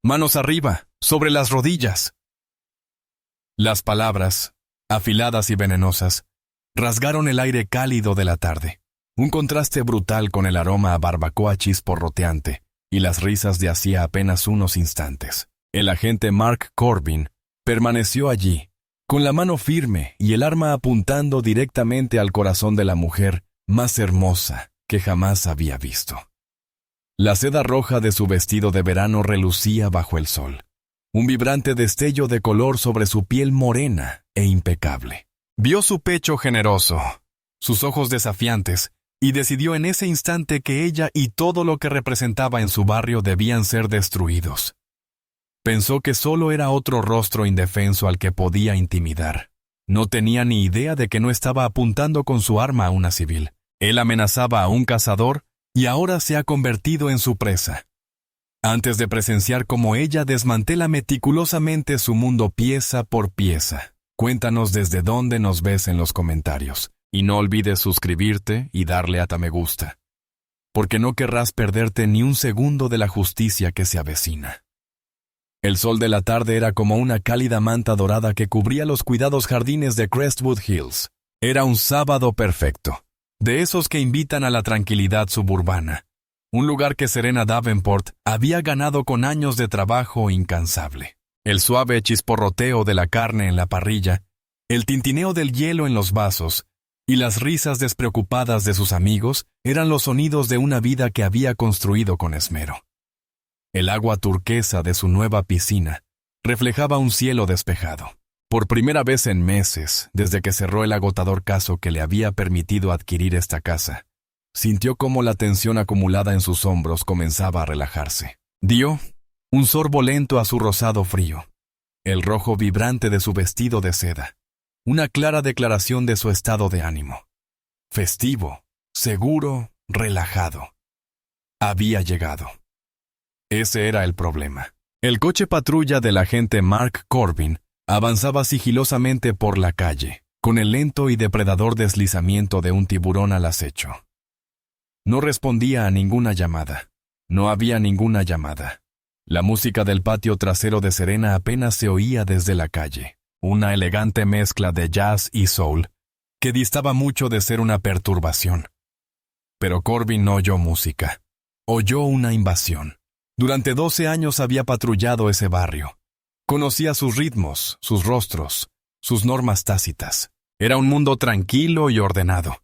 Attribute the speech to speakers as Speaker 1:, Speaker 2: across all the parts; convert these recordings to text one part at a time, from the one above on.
Speaker 1: Manos arriba, sobre las rodillas. Las palabras, afiladas y venenosas, rasgaron el aire cálido de la tarde. Un contraste brutal con el aroma a barbacoa chisporroteante y las risas de hacía apenas unos instantes. El agente Mark Corbin permaneció allí, con la mano firme y el arma apuntando directamente al corazón de la mujer más hermosa que jamás había visto. La seda roja de su vestido de verano relucía bajo el sol, un vibrante destello de color sobre su piel morena e impecable. Vio su pecho generoso, sus ojos desafiantes, y decidió en ese instante que ella y todo lo que representaba en su barrio debían ser destruidos. Pensó que solo era otro rostro indefenso al que podía intimidar. No tenía ni idea de que no estaba apuntando con su arma a una civil. Él amenazaba a un cazador y ahora se ha convertido en su presa. Antes de presenciar cómo ella desmantela meticulosamente su mundo pieza por pieza. Cuéntanos desde dónde nos ves en los comentarios. Y no olvides suscribirte y darle a me gusta. Porque no querrás perderte ni un segundo de la justicia que se avecina. El sol de la tarde era como una cálida manta dorada que cubría los cuidados jardines de Crestwood Hills. Era un sábado perfecto, de esos que invitan a la tranquilidad suburbana. Un lugar que Serena Davenport había ganado con años de trabajo incansable. El suave chisporroteo de la carne en la parrilla, el tintineo del hielo en los vasos y las risas despreocupadas de sus amigos eran los sonidos de una vida que había construido con esmero. El agua turquesa de su nueva piscina reflejaba un cielo despejado. Por primera vez en meses, desde que cerró el agotador caso que le había permitido adquirir esta casa, sintió cómo la tensión acumulada en sus hombros comenzaba a relajarse. Dio un sorbo lento a su rosado frío, el rojo vibrante de su vestido de seda, una clara declaración de su estado de ánimo. Festivo, seguro, relajado. Había llegado. Ese era el problema. El coche patrulla del agente Mark Corbin avanzaba sigilosamente por la calle, con el lento y depredador deslizamiento de un tiburón al acecho. No respondía a ninguna llamada. No había ninguna llamada. La música del patio trasero de Serena apenas se oía desde la calle, una elegante mezcla de jazz y soul, que distaba mucho de ser una perturbación. Pero Corbin no oyó música. Oyó una invasión. Durante 12 años había patrullado ese barrio. Conocía sus ritmos, sus rostros, sus normas tácitas. Era un mundo tranquilo y ordenado,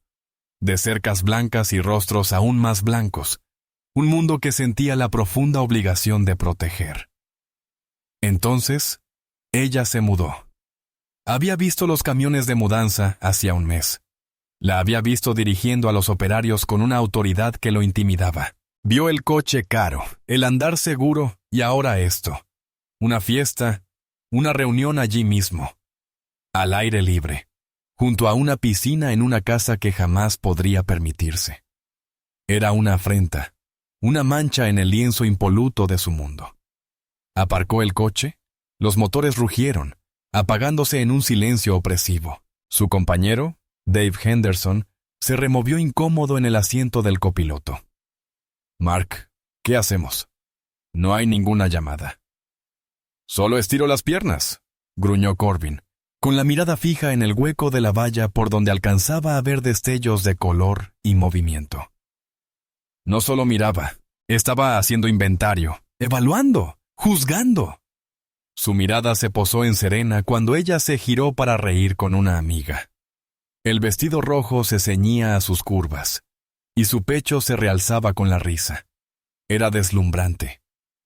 Speaker 1: de cercas blancas y rostros aún más blancos. Un mundo que sentía la profunda obligación de proteger. Entonces, ella se mudó. Había visto los camiones de mudanza hacía un mes. La había visto dirigiendo a los operarios con una autoridad que lo intimidaba. Vio el coche caro, el andar seguro y ahora esto. Una fiesta, una reunión allí mismo. Al aire libre, junto a una piscina en una casa que jamás podría permitirse. Era una afrenta, una mancha en el lienzo impoluto de su mundo. Aparcó el coche, los motores rugieron, apagándose en un silencio opresivo. Su compañero, Dave Henderson, se removió incómodo en el asiento del copiloto. Mark, ¿qué hacemos? No hay ninguna llamada. Solo estiro las piernas, gruñó Corbin, con la mirada fija en el hueco de la valla por donde alcanzaba a ver destellos de color y movimiento. No solo miraba, estaba haciendo inventario, evaluando, juzgando. Su mirada se posó en Serena cuando ella se giró para reír con una amiga. El vestido rojo se ceñía a sus curvas, y su pecho se realzaba con la risa. Era deslumbrante,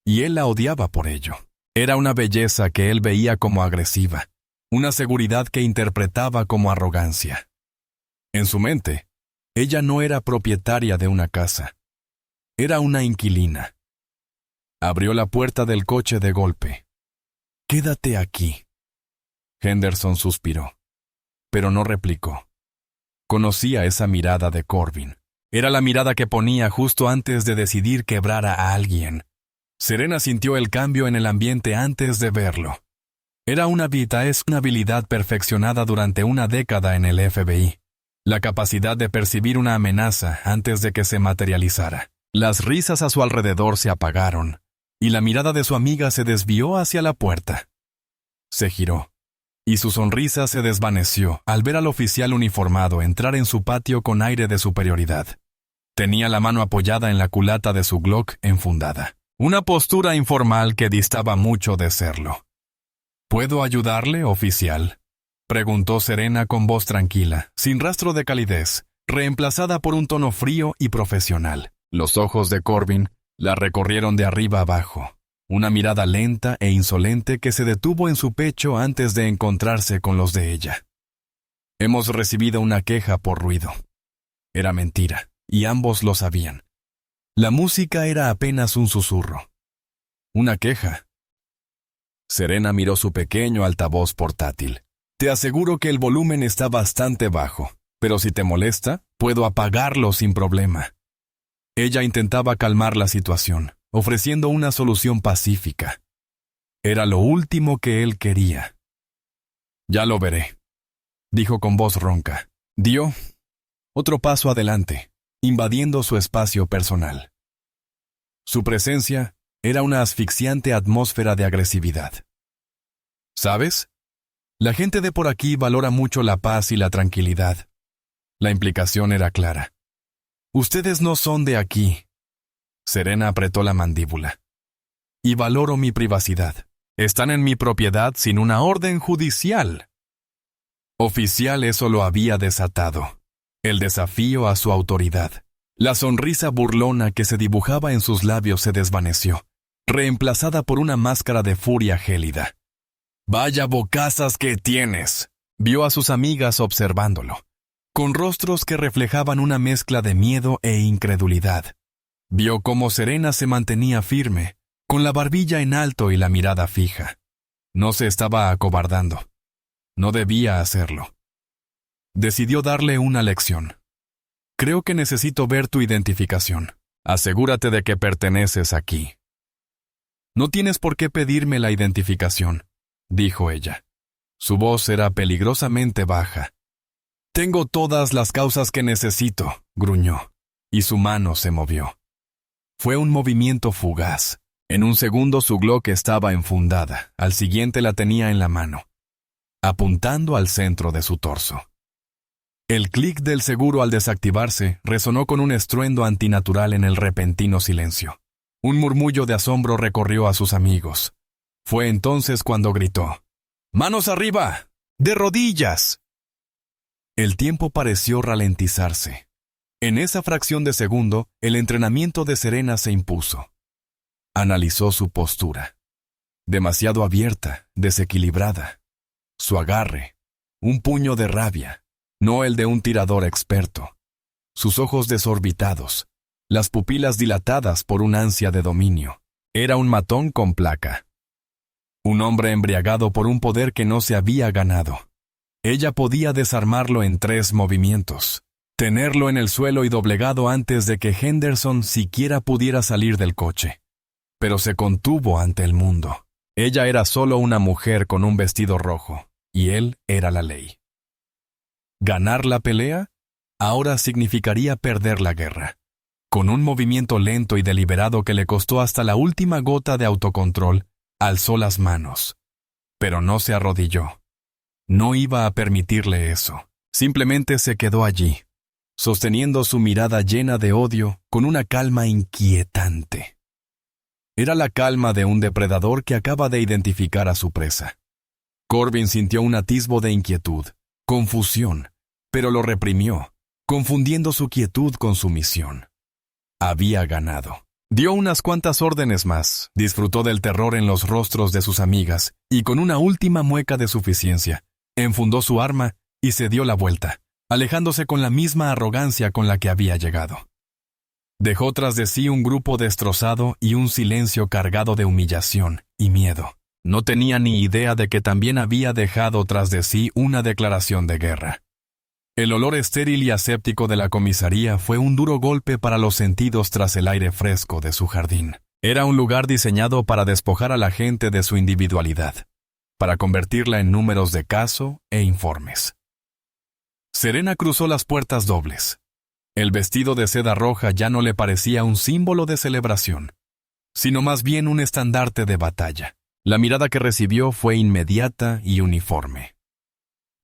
Speaker 1: y él la odiaba por ello. Era una belleza que él veía como agresiva, una seguridad que interpretaba como arrogancia. En su mente, ella no era propietaria de una casa. Era una inquilina. Abrió la puerta del coche de golpe. «Quédate aquí». Henderson suspiró, pero no replicó. Conocía esa mirada de Corbin. Era la mirada que ponía justo antes de decidir quebrar a alguien. Serena sintió el cambio en el ambiente antes de verlo. Era una habilidad perfeccionada durante una década en el FBI. La capacidad de percibir una amenaza antes de que se materializara. Las risas a su alrededor se apagaron, y la mirada de su amiga se desvió hacia la puerta. Se giró, y su sonrisa se desvaneció al ver al oficial uniformado entrar en su patio con aire de superioridad. Tenía la mano apoyada en la culata de su Glock enfundada, una postura informal que distaba mucho de serlo. ¿Puedo ayudarle, oficial?, preguntó Serena con voz tranquila, sin rastro de calidez, reemplazada por un tono frío y profesional. Los ojos de Corbin la recorrieron de arriba abajo, una mirada lenta e insolente que se detuvo en su pecho antes de encontrarse con los de ella. Hemos recibido una queja por ruido. Era mentira, y ambos lo sabían. La música era apenas un susurro. ¿Una queja? Serena miró su pequeño altavoz portátil. Te aseguro que el volumen está bastante bajo, pero si te molesta, puedo apagarlo sin problema. Ella intentaba calmar la situación, ofreciendo una solución pacífica. Era lo último que él quería. Ya lo veré, dijo con voz ronca. Dio otro paso adelante, invadiendo su espacio personal. Su presencia era una asfixiante atmósfera de agresividad. ¿Sabes? La gente de por aquí valora mucho la paz y la tranquilidad. La implicación era clara. Ustedes no son de aquí. Serena apretó la mandíbula. Y valoro mi privacidad. Están en mi propiedad sin una orden judicial. Oficial, eso lo había desatado. El desafío a su autoridad. La sonrisa burlona que se dibujaba en sus labios se desvaneció, reemplazada por una máscara de furia gélida. «Vaya bocazas que tienes», vio a sus amigas observándolo, con rostros que reflejaban una mezcla de miedo e incredulidad. Vio cómo Serena se mantenía firme, con la barbilla en alto y la mirada fija. No se estaba acobardando. No debía hacerlo. Decidió darle una lección. Creo que necesito ver tu identificación. Asegúrate de que perteneces aquí. No tienes por qué pedirme la identificación, dijo ella. Su voz era peligrosamente baja. Tengo todas las causas que necesito, gruñó, y su mano se movió. Fue un movimiento fugaz. En un segundo su Glock estaba enfundada, al siguiente la tenía en la mano, apuntando al centro de su torso. El clic del seguro al desactivarse resonó con un estruendo antinatural en el repentino silencio. Un murmullo de asombro recorrió a sus amigos. Fue entonces cuando gritó: «¡Manos arriba! ¡De rodillas!». El tiempo pareció ralentizarse. En esa fracción de segundo, el entrenamiento de Serena se impuso. Analizó su postura. Demasiado abierta, desequilibrada. Su agarre, un puño de rabia, no el de un tirador experto. Sus ojos desorbitados, las pupilas dilatadas por un ansia de dominio. Era un matón con placa. Un hombre embriagado por un poder que no se había ganado. Ella podía desarmarlo en 3 movimientos. Tenerlo en el suelo y doblegado antes de que Henderson siquiera pudiera salir del coche. Pero se contuvo ante el mundo. Ella era solo una mujer con un vestido rojo, y él era la ley. ¿Ganar la pelea? Ahora significaría perder la guerra. Con un movimiento lento y deliberado que le costó hasta la última gota de autocontrol, alzó las manos. Pero no se arrodilló. No iba a permitirle eso. Simplemente se quedó allí, sosteniendo su mirada llena de odio con una calma inquietante. Era la calma de un depredador que acaba de identificar a su presa. Corbin sintió un atisbo de inquietud, confusión, pero lo reprimió, confundiendo su quietud con su misión. Había ganado. Dio unas cuantas órdenes más, disfrutó del terror en los rostros de sus amigas, y con una última mueca de suficiencia, enfundó su arma y se dio la vuelta, alejándose con la misma arrogancia con la que había llegado. Dejó tras de sí un grupo destrozado y un silencio cargado de humillación y miedo. No tenía ni idea de que también había dejado tras de sí una declaración de guerra. El olor estéril y aséptico de la comisaría fue un duro golpe para los sentidos tras el aire fresco de su jardín. Era un lugar diseñado para despojar a la gente de su individualidad, para convertirla en números de caso e informes. Serena cruzó las puertas dobles. El vestido de seda roja ya no le parecía un símbolo de celebración. sino más bien un estandarte de batalla. La mirada que recibió fue inmediata y uniforme.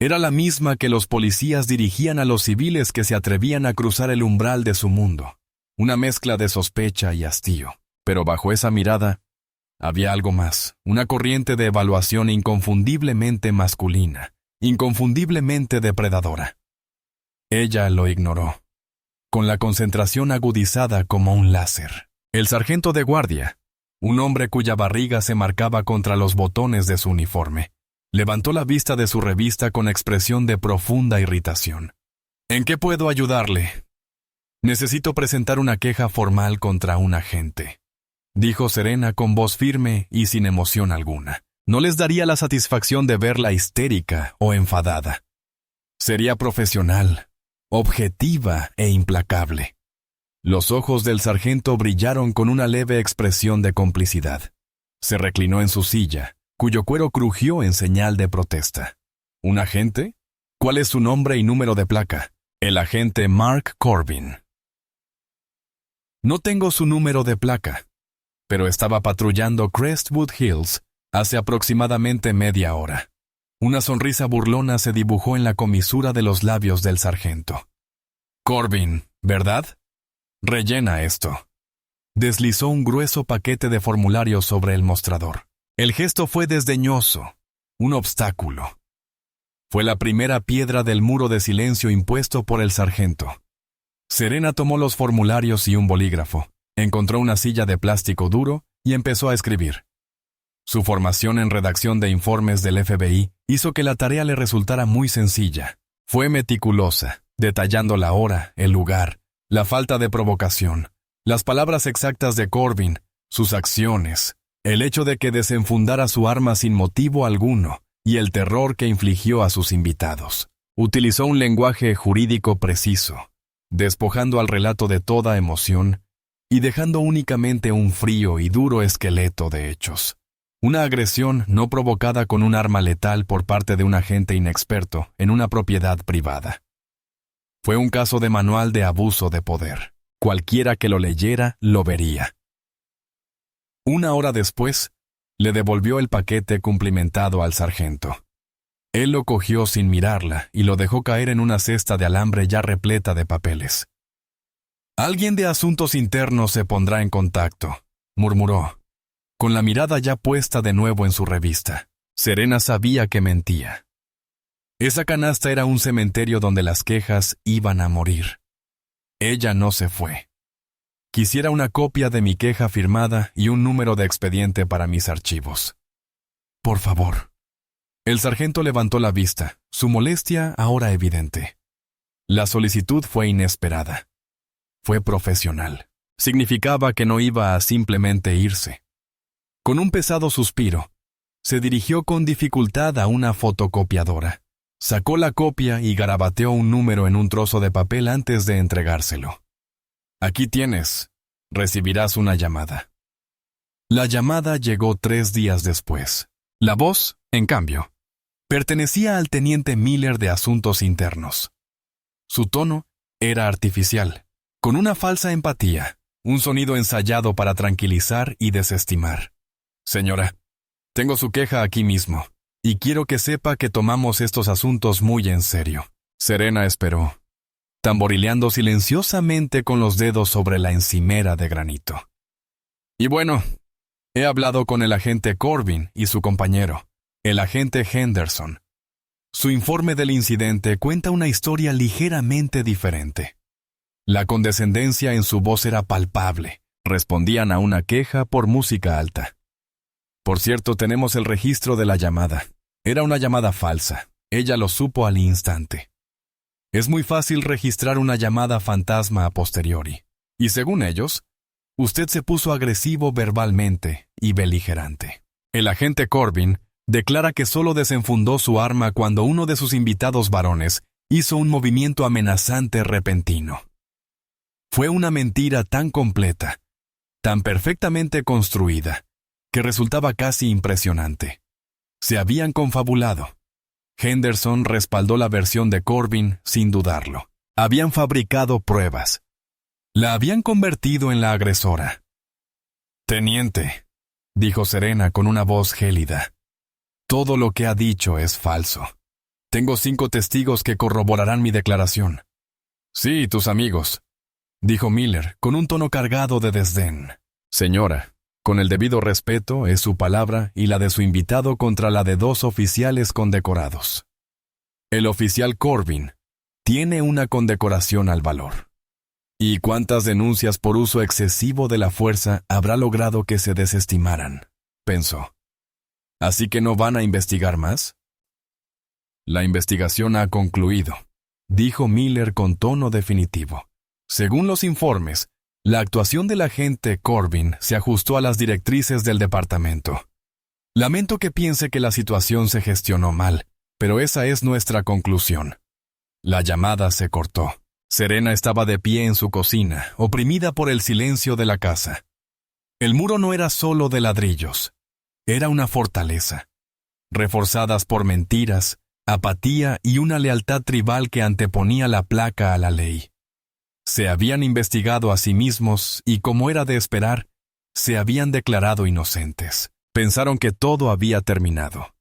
Speaker 1: Era la misma que los policías dirigían a los civiles que se atrevían a cruzar el umbral de su mundo. Una mezcla de sospecha y hastío. Pero bajo esa mirada había algo más, una corriente de evaluación inconfundiblemente masculina, inconfundiblemente depredadora. Ella lo ignoró, con la concentración agudizada como un láser. El sargento de guardia, un hombre cuya barriga se marcaba contra los botones de su uniforme, levantó la vista de su revista con expresión de profunda irritación. ¿En qué puedo ayudarle? Necesito presentar una queja formal contra un agente, dijo Serena con voz firme y sin emoción alguna. No les daría la satisfacción de verla histérica o enfadada. Sería profesional, objetiva e implacable. Los ojos del sargento brillaron con una leve expresión de complicidad. Se reclinó en su silla, cuyo cuero crujió en señal de protesta. ¿Un agente? ¿Cuál es su nombre y número de placa? El agente Mark Corbin. No tengo su número de placa, pero estaba patrullando Crestwood Hills hace aproximadamente media hora. Una sonrisa burlona se dibujó en la comisura de los labios del sargento. Corbin, ¿verdad? Rellena esto. Deslizó un grueso paquete de formularios sobre el mostrador. El gesto fue desdeñoso, un obstáculo. Fue la primera piedra del muro de silencio impuesto por el sargento. Serena tomó los formularios y un bolígrafo, encontró una silla de plástico duro y empezó a escribir. Su formación en redacción de informes del FBI hizo que la tarea le resultara muy sencilla. Fue meticulosa, detallando la hora, el lugar, la falta de provocación, las palabras exactas de Corbin, sus acciones, el hecho de que desenfundara su arma sin motivo alguno y el terror que infligió a sus invitados. Utilizó un lenguaje jurídico preciso, despojando al relato de toda emoción y dejando únicamente un frío y duro esqueleto de hechos. Una agresión no provocada con un arma letal por parte de un agente inexperto en una propiedad privada. Fue un caso de manual de abuso de poder. Cualquiera que lo leyera lo vería. Una hora después, le devolvió el paquete cumplimentado al sargento. Él lo cogió sin mirarla y lo dejó caer en una cesta de alambre ya repleta de papeles. «Alguien de asuntos internos se pondrá en contacto», murmuró, con la mirada ya puesta de nuevo en su revista. Serena sabía que mentía. Esa canasta era un cementerio donde las quejas iban a morir. Ella no se fue. Quisiera una copia de mi queja firmada y un número de expediente para mis archivos. Por favor. El sargento levantó la vista, su molestia ahora evidente. La solicitud fue inesperada. Fue profesional. Significaba que no iba a simplemente irse. Con un pesado suspiro, se dirigió con dificultad a una fotocopiadora. Sacó la copia y garabateó un número en un trozo de papel antes de entregárselo. «Aquí tienes. Recibirás una llamada». La llamada llegó 3 días después. La voz, en cambio, pertenecía al teniente Miller de Asuntos Internos. Su tono era artificial, con una falsa empatía, un sonido ensayado para tranquilizar y desestimar. «Señora, tengo su queja aquí mismo, y quiero que sepa que tomamos estos asuntos muy en serio». Serena esperó, tamborileando silenciosamente con los dedos sobre la encimera de granito. «Y bueno, he hablado con el agente Corbin y su compañero, el agente Henderson. Su informe del incidente cuenta una historia ligeramente diferente». La condescendencia en su voz era palpable. Respondían a una queja por música alta. «Por cierto, tenemos el registro de la llamada. Era una llamada falsa. Ella lo supo al instante. Es muy fácil registrar una llamada fantasma a posteriori. Y según ellos, usted se puso agresivo verbalmente y beligerante. El agente Corbin declara que solo desenfundó su arma cuando uno de sus invitados varones hizo un movimiento amenazante repentino. Fue una mentira tan completa, tan perfectamente construida, que resultaba casi impresionante. Se habían confabulado. Henderson respaldó la versión de Corbin sin dudarlo. Habían fabricado pruebas. La habían convertido en la agresora. Teniente, dijo Serena con una voz gélida, todo lo que ha dicho es falso. Tengo 5 testigos que corroborarán mi declaración. Sí, tus amigos, dijo Miller con un tono cargado de desdén. Señora, con el debido respeto es su palabra y la de su invitado contra la de 2 oficiales condecorados. El oficial Corbin tiene una condecoración al valor. ¿Y cuántas denuncias por uso excesivo de la fuerza habrá logrado que se desestimaran?, pensó. ¿Así que no van a investigar más? La investigación ha concluido, dijo Miller con tono definitivo. Según los informes, la actuación del agente Corbin se ajustó a las directrices del departamento. Lamento que piense que la situación se gestionó mal, pero esa es nuestra conclusión. La llamada se cortó. Serena estaba de pie en su cocina, oprimida por el silencio de la casa. El muro no era solo de ladrillos, era una fortaleza, reforzadas por mentiras, apatía y una lealtad tribal que anteponía la placa a la ley. Se habían investigado a sí mismos y, como era de esperar, se habían declarado inocentes. Pensaron que todo había terminado.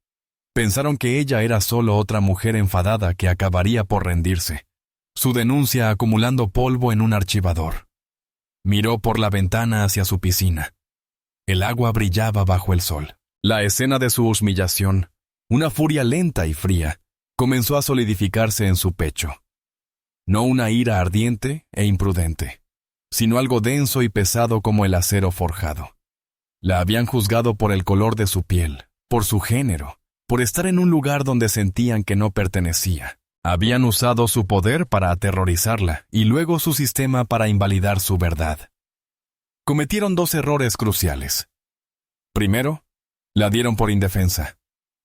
Speaker 1: Pensaron que ella era solo otra mujer enfadada que acabaría por rendirse, su denuncia acumulando polvo en un archivador. Miró por la ventana hacia su piscina. El agua brillaba bajo el sol. La escena de su humillación, una furia lenta y fría, comenzó a solidificarse en su pecho. No una ira ardiente e imprudente, sino algo denso y pesado como el acero forjado. La habían juzgado por el color de su piel, por su género, por estar en un lugar donde sentían que no pertenecía. Habían usado su poder para aterrorizarla y luego su sistema para invalidar su verdad. Cometieron 2 errores cruciales. Primero, la dieron por indefensa.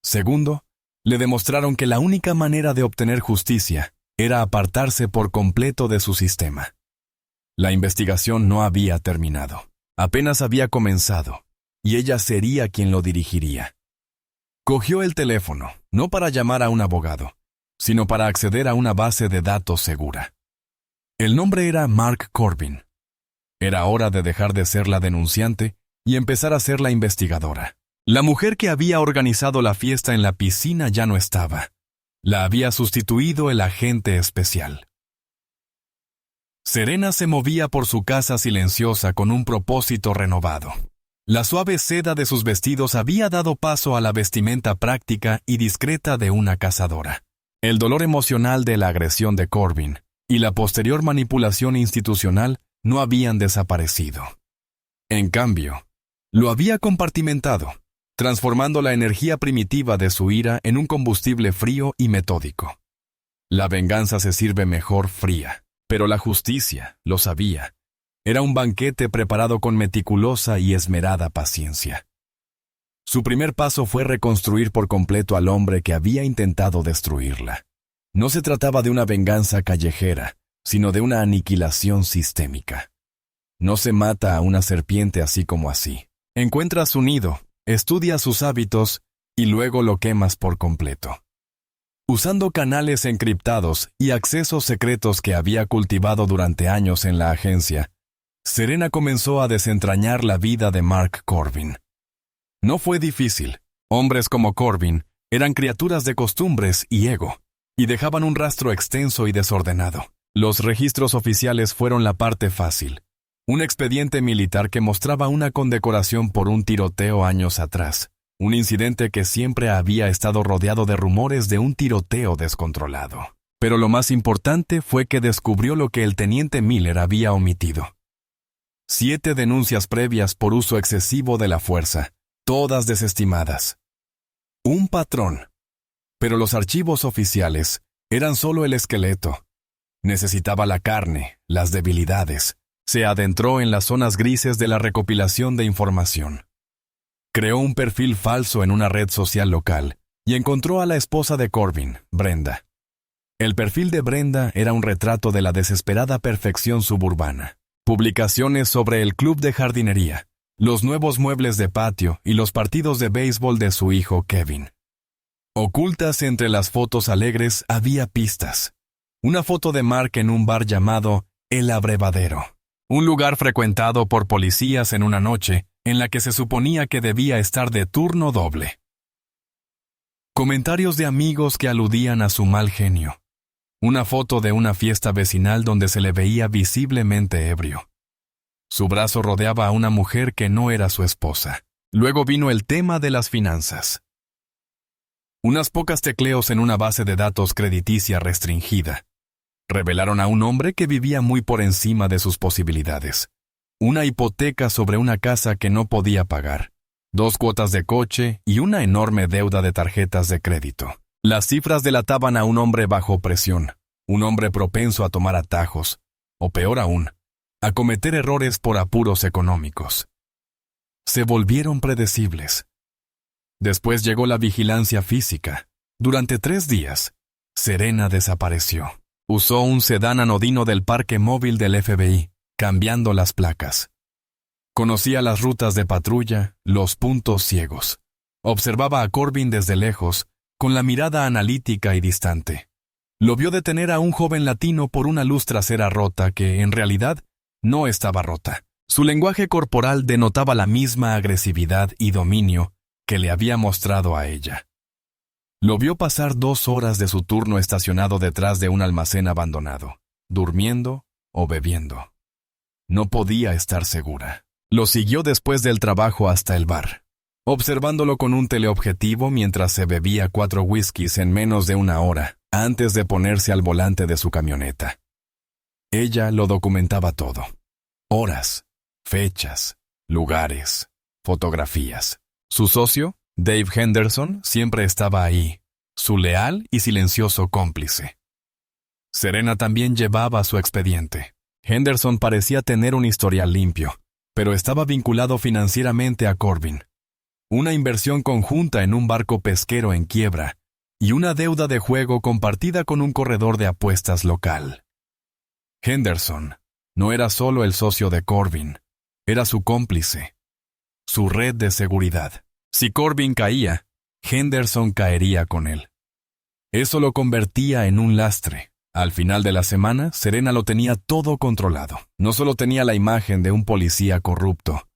Speaker 1: Segundo, le demostraron que la única manera de obtener justicia era apartarse por completo de su sistema. La investigación no había terminado. Apenas había comenzado, y ella sería quien lo dirigiría. Cogió el teléfono, no para llamar a un abogado, sino para acceder a una base de datos segura. El nombre era Mark Corbin. Era hora de dejar de ser la denunciante y empezar a ser la investigadora. La mujer que había organizado la fiesta en la piscina ya no estaba. La había sustituido el agente especial. Serena se movía por su casa silenciosa con un propósito renovado. La suave seda de sus vestidos había dado paso a la vestimenta práctica y discreta de una cazadora. El dolor emocional de la agresión de Corbin y la posterior manipulación institucional no habían desaparecido. En cambio, lo había compartimentado, transformando la energía primitiva de su ira en un combustible frío y metódico. La venganza se sirve mejor fría, pero la justicia, lo sabía, era un banquete preparado con meticulosa y esmerada paciencia. Su primer paso fue reconstruir por completo al hombre que había intentado destruirla. No se trataba de una venganza callejera, sino de una aniquilación sistémica. No se mata a una serpiente así como así. Encuentras su nido, estudias sus hábitos y luego lo quemas por completo. Usando canales encriptados y accesos secretos que había cultivado durante años en la agencia, Serena comenzó a desentrañar la vida de Mark Corbin. No fue difícil. Hombres como Corbin eran criaturas de costumbres y ego, y dejaban un rastro extenso y desordenado. Los registros oficiales fueron la parte fácil. Un expediente militar que mostraba una condecoración por un tiroteo años atrás, un incidente que siempre había estado rodeado de rumores de un tiroteo descontrolado. Pero lo más importante fue que descubrió lo que el teniente Miller había omitido. 7 denuncias previas por uso excesivo de la fuerza, todas desestimadas. Un patrón. Pero los archivos oficiales eran solo el esqueleto. Necesitaba la carne, las debilidades. Se adentró en las zonas grises de la recopilación de información. Creó un perfil falso en una red social local y encontró a la esposa de Corbin, Brenda. El perfil de Brenda era un retrato de la desesperada perfección suburbana. Publicaciones sobre el club de jardinería, los nuevos muebles de patio y los partidos de béisbol de su hijo Kevin. Ocultas entre las fotos alegres había pistas. Una foto de Mark en un bar llamado El Abrevadero, un lugar frecuentado por policías en una noche en la que se suponía que debía estar de turno doble. Comentarios de amigos que aludían a su mal genio. Una foto de una fiesta vecinal donde se le veía visiblemente ebrio. Su brazo rodeaba a una mujer que no era su esposa. Luego vino el tema de las finanzas. Unas pocas tecleos en una base de datos crediticia restringida revelaron a un hombre que vivía muy por encima de sus posibilidades. Una hipoteca sobre una casa que no podía pagar, 2 cuotas de coche y una enorme deuda de tarjetas de crédito. Las cifras delataban a un hombre bajo presión, un hombre propenso a tomar atajos, o peor aún, a cometer errores por apuros económicos. Se volvieron predecibles. Después llegó la vigilancia física. Durante 3 días, Serena desapareció. Usó un sedán anodino del parque móvil del FBI, cambiando las placas. Conocía las rutas de patrulla, los puntos ciegos. Observaba a Corbin desde lejos, con la mirada analítica y distante. Lo vio detener a un joven latino por una luz trasera rota que, en realidad, no estaba rota. Su lenguaje corporal denotaba la misma agresividad y dominio que le había mostrado a ella. Lo vio pasar 2 horas de su turno estacionado detrás de un almacén abandonado, durmiendo o bebiendo. No podía estar segura. Lo siguió después del trabajo hasta el bar, observándolo con un teleobjetivo mientras se bebía 4 whiskies en menos de 1 hora, antes de ponerse al volante de su camioneta. Ella lo documentaba todo. Horas, fechas, lugares, fotografías. Su socio, Dave Henderson, siempre estaba ahí, su leal y silencioso cómplice. Serena también llevaba su expediente. Henderson parecía tener un historial limpio, pero estaba vinculado financieramente a Corbin. Una inversión conjunta en un barco pesquero en quiebra y una deuda de juego compartida con un corredor de apuestas local. Henderson no era solo el socio de Corbin, era su cómplice, su red de seguridad. Si Corbin caía, Henderson caería con él. Eso lo convertía en un lastre. Al final de la semana, Serena lo tenía todo controlado. No solo tenía la imagen de un policía corrupto,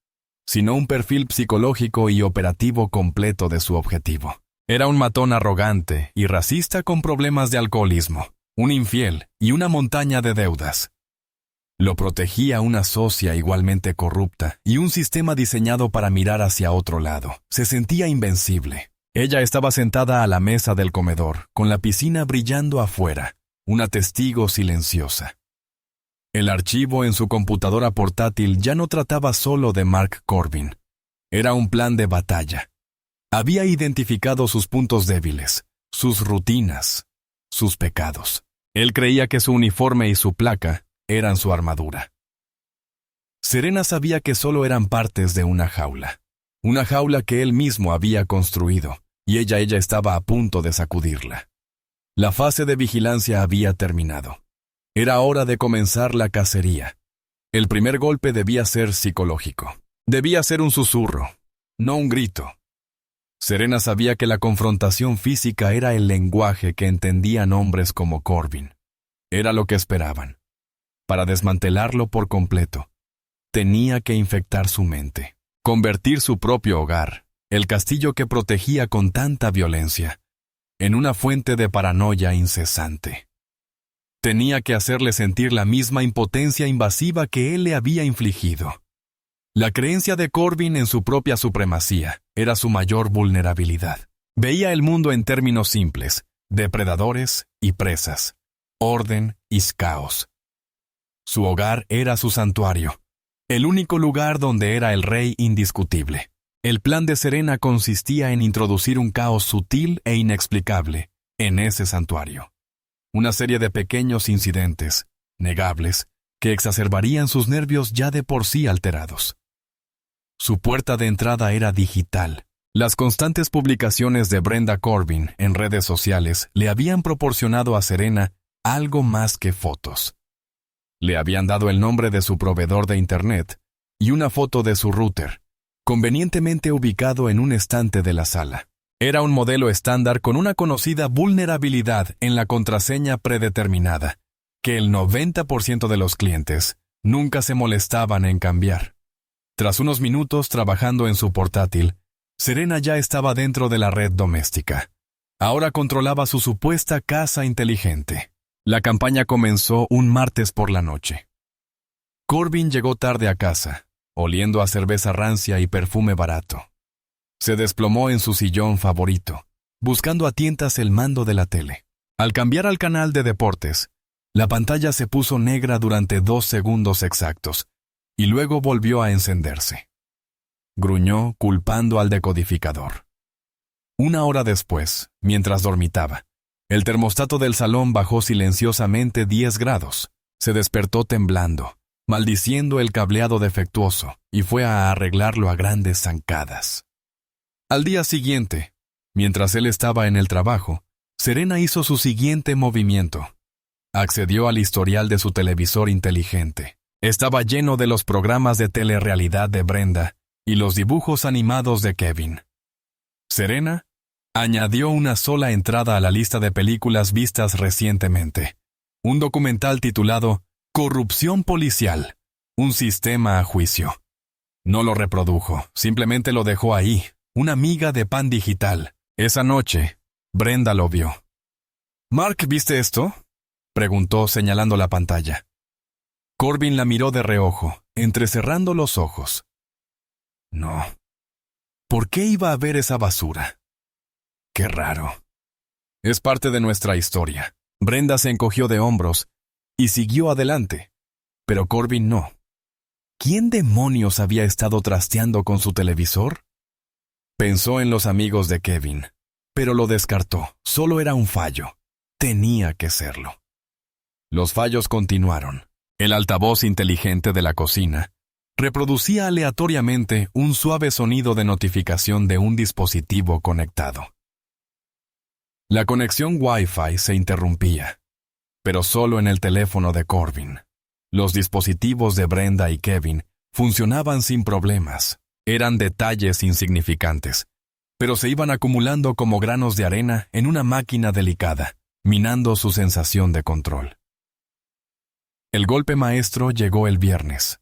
Speaker 1: sino un perfil psicológico y operativo completo de su objetivo. Era un matón arrogante y racista con problemas de alcoholismo, un infiel y una montaña de deudas. Lo protegía una socia igualmente corrupta y un sistema diseñado para mirar hacia otro lado. Se sentía invencible. Ella estaba sentada a la mesa del comedor, con la piscina brillando afuera, una testigo silenciosa. El archivo en su computadora portátil ya no trataba solo de Mark Corbin. Era un plan de batalla. Había identificado sus puntos débiles, sus rutinas, sus pecados. Él creía que su uniforme y su placa eran su armadura. Serena sabía que solo eran partes de una jaula que él mismo había construido, y ella estaba a punto de sacudirla. La fase de vigilancia había terminado. Era hora de comenzar la cacería. El primer golpe debía ser psicológico. Debía ser un susurro, no un grito. Serena sabía que la confrontación física era el lenguaje que entendían hombres como Corbin. Era lo que esperaban. Para desmantelarlo por completo, tenía que infectar su mente, convertir su propio hogar, el castillo que protegía con tanta violencia, en una fuente de paranoia incesante. Tenía que hacerle sentir la misma impotencia invasiva que él le había infligido. La creencia de Corbin en su propia supremacía era su mayor vulnerabilidad. Veía el mundo en términos simples, depredadores y presas, orden y caos. Su hogar era su santuario, el único lugar donde era el rey indiscutible. El plan de Serena consistía en introducir un caos sutil e inexplicable en ese santuario. Una serie de pequeños incidentes, negables, que exacerbarían sus nervios ya de por sí alterados. Su puerta de entrada era digital. Las constantes publicaciones de Brenda Corbin en redes sociales le habían proporcionado a Serena algo más que fotos. Le habían dado el nombre de su proveedor de Internet y una foto de su router, convenientemente ubicado en un estante de la sala. Era un modelo estándar con una conocida vulnerabilidad en la contraseña predeterminada, que el 90% de los clientes nunca se molestaban en cambiar. Tras unos minutos trabajando en su portátil, Serena ya estaba dentro de la red doméstica. Ahora controlaba su supuesta casa inteligente. La campaña comenzó un martes por la noche. Corbin llegó tarde a casa, oliendo a cerveza rancia y perfume barato. Se desplomó en su sillón favorito, buscando a tientas el mando de la tele. Al cambiar al canal de deportes, la pantalla se puso negra durante 2 segundos exactos, y luego volvió a encenderse. Gruñó culpando al decodificador. 1 hora después, mientras dormitaba, el termostato del salón bajó silenciosamente 10 grados. Se despertó temblando, maldiciendo el cableado defectuoso, y fue a arreglarlo a grandes zancadas. Al día siguiente, mientras él estaba en el trabajo, Serena hizo su siguiente movimiento. Accedió al historial de su televisor inteligente. Estaba lleno de los programas de telerrealidad de Brenda y los dibujos animados de Kevin. Serena añadió una sola entrada a la lista de películas vistas recientemente. Un documental titulado Corrupción policial, un sistema a juicio. No lo reprodujo, simplemente lo dejó ahí, una miga de pan digital. Esa noche, Brenda lo vio. «Mark, ¿viste esto?», preguntó señalando la pantalla. Corbin la miró de reojo, entrecerrando los ojos. No. ¿Por qué iba a ver esa basura? Qué raro. Es parte de nuestra historia. Brenda se encogió de hombros y siguió adelante, pero Corbin no. ¿Quién demonios había estado trasteando con su televisor? Pensó en los amigos de Kevin, pero lo descartó. Solo era un fallo. Tenía que serlo. Los fallos continuaron. El altavoz inteligente de la cocina reproducía aleatoriamente un suave sonido de notificación de un dispositivo conectado. La conexión Wi-Fi se interrumpía, pero solo en el teléfono de Corbin. Los dispositivos de Brenda y Kevin funcionaban sin problemas. Eran detalles insignificantes, pero se iban acumulando como granos de arena en una máquina delicada, minando su sensación de control. El golpe maestro llegó el viernes.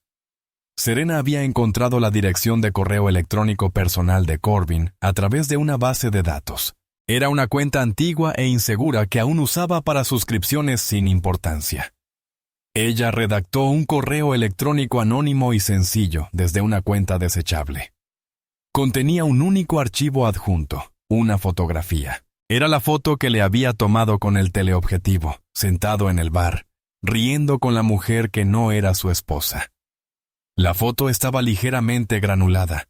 Speaker 1: Serena había encontrado la dirección de correo electrónico personal de Corbin a través de una base de datos. Era una cuenta antigua e insegura que aún usaba para suscripciones sin importancia. Ella redactó un correo electrónico anónimo y sencillo desde una cuenta desechable. Contenía un único archivo adjunto, una fotografía. Era la foto que le había tomado con el teleobjetivo, sentado en el bar, riendo con la mujer que no era su esposa. La foto estaba ligeramente granulada,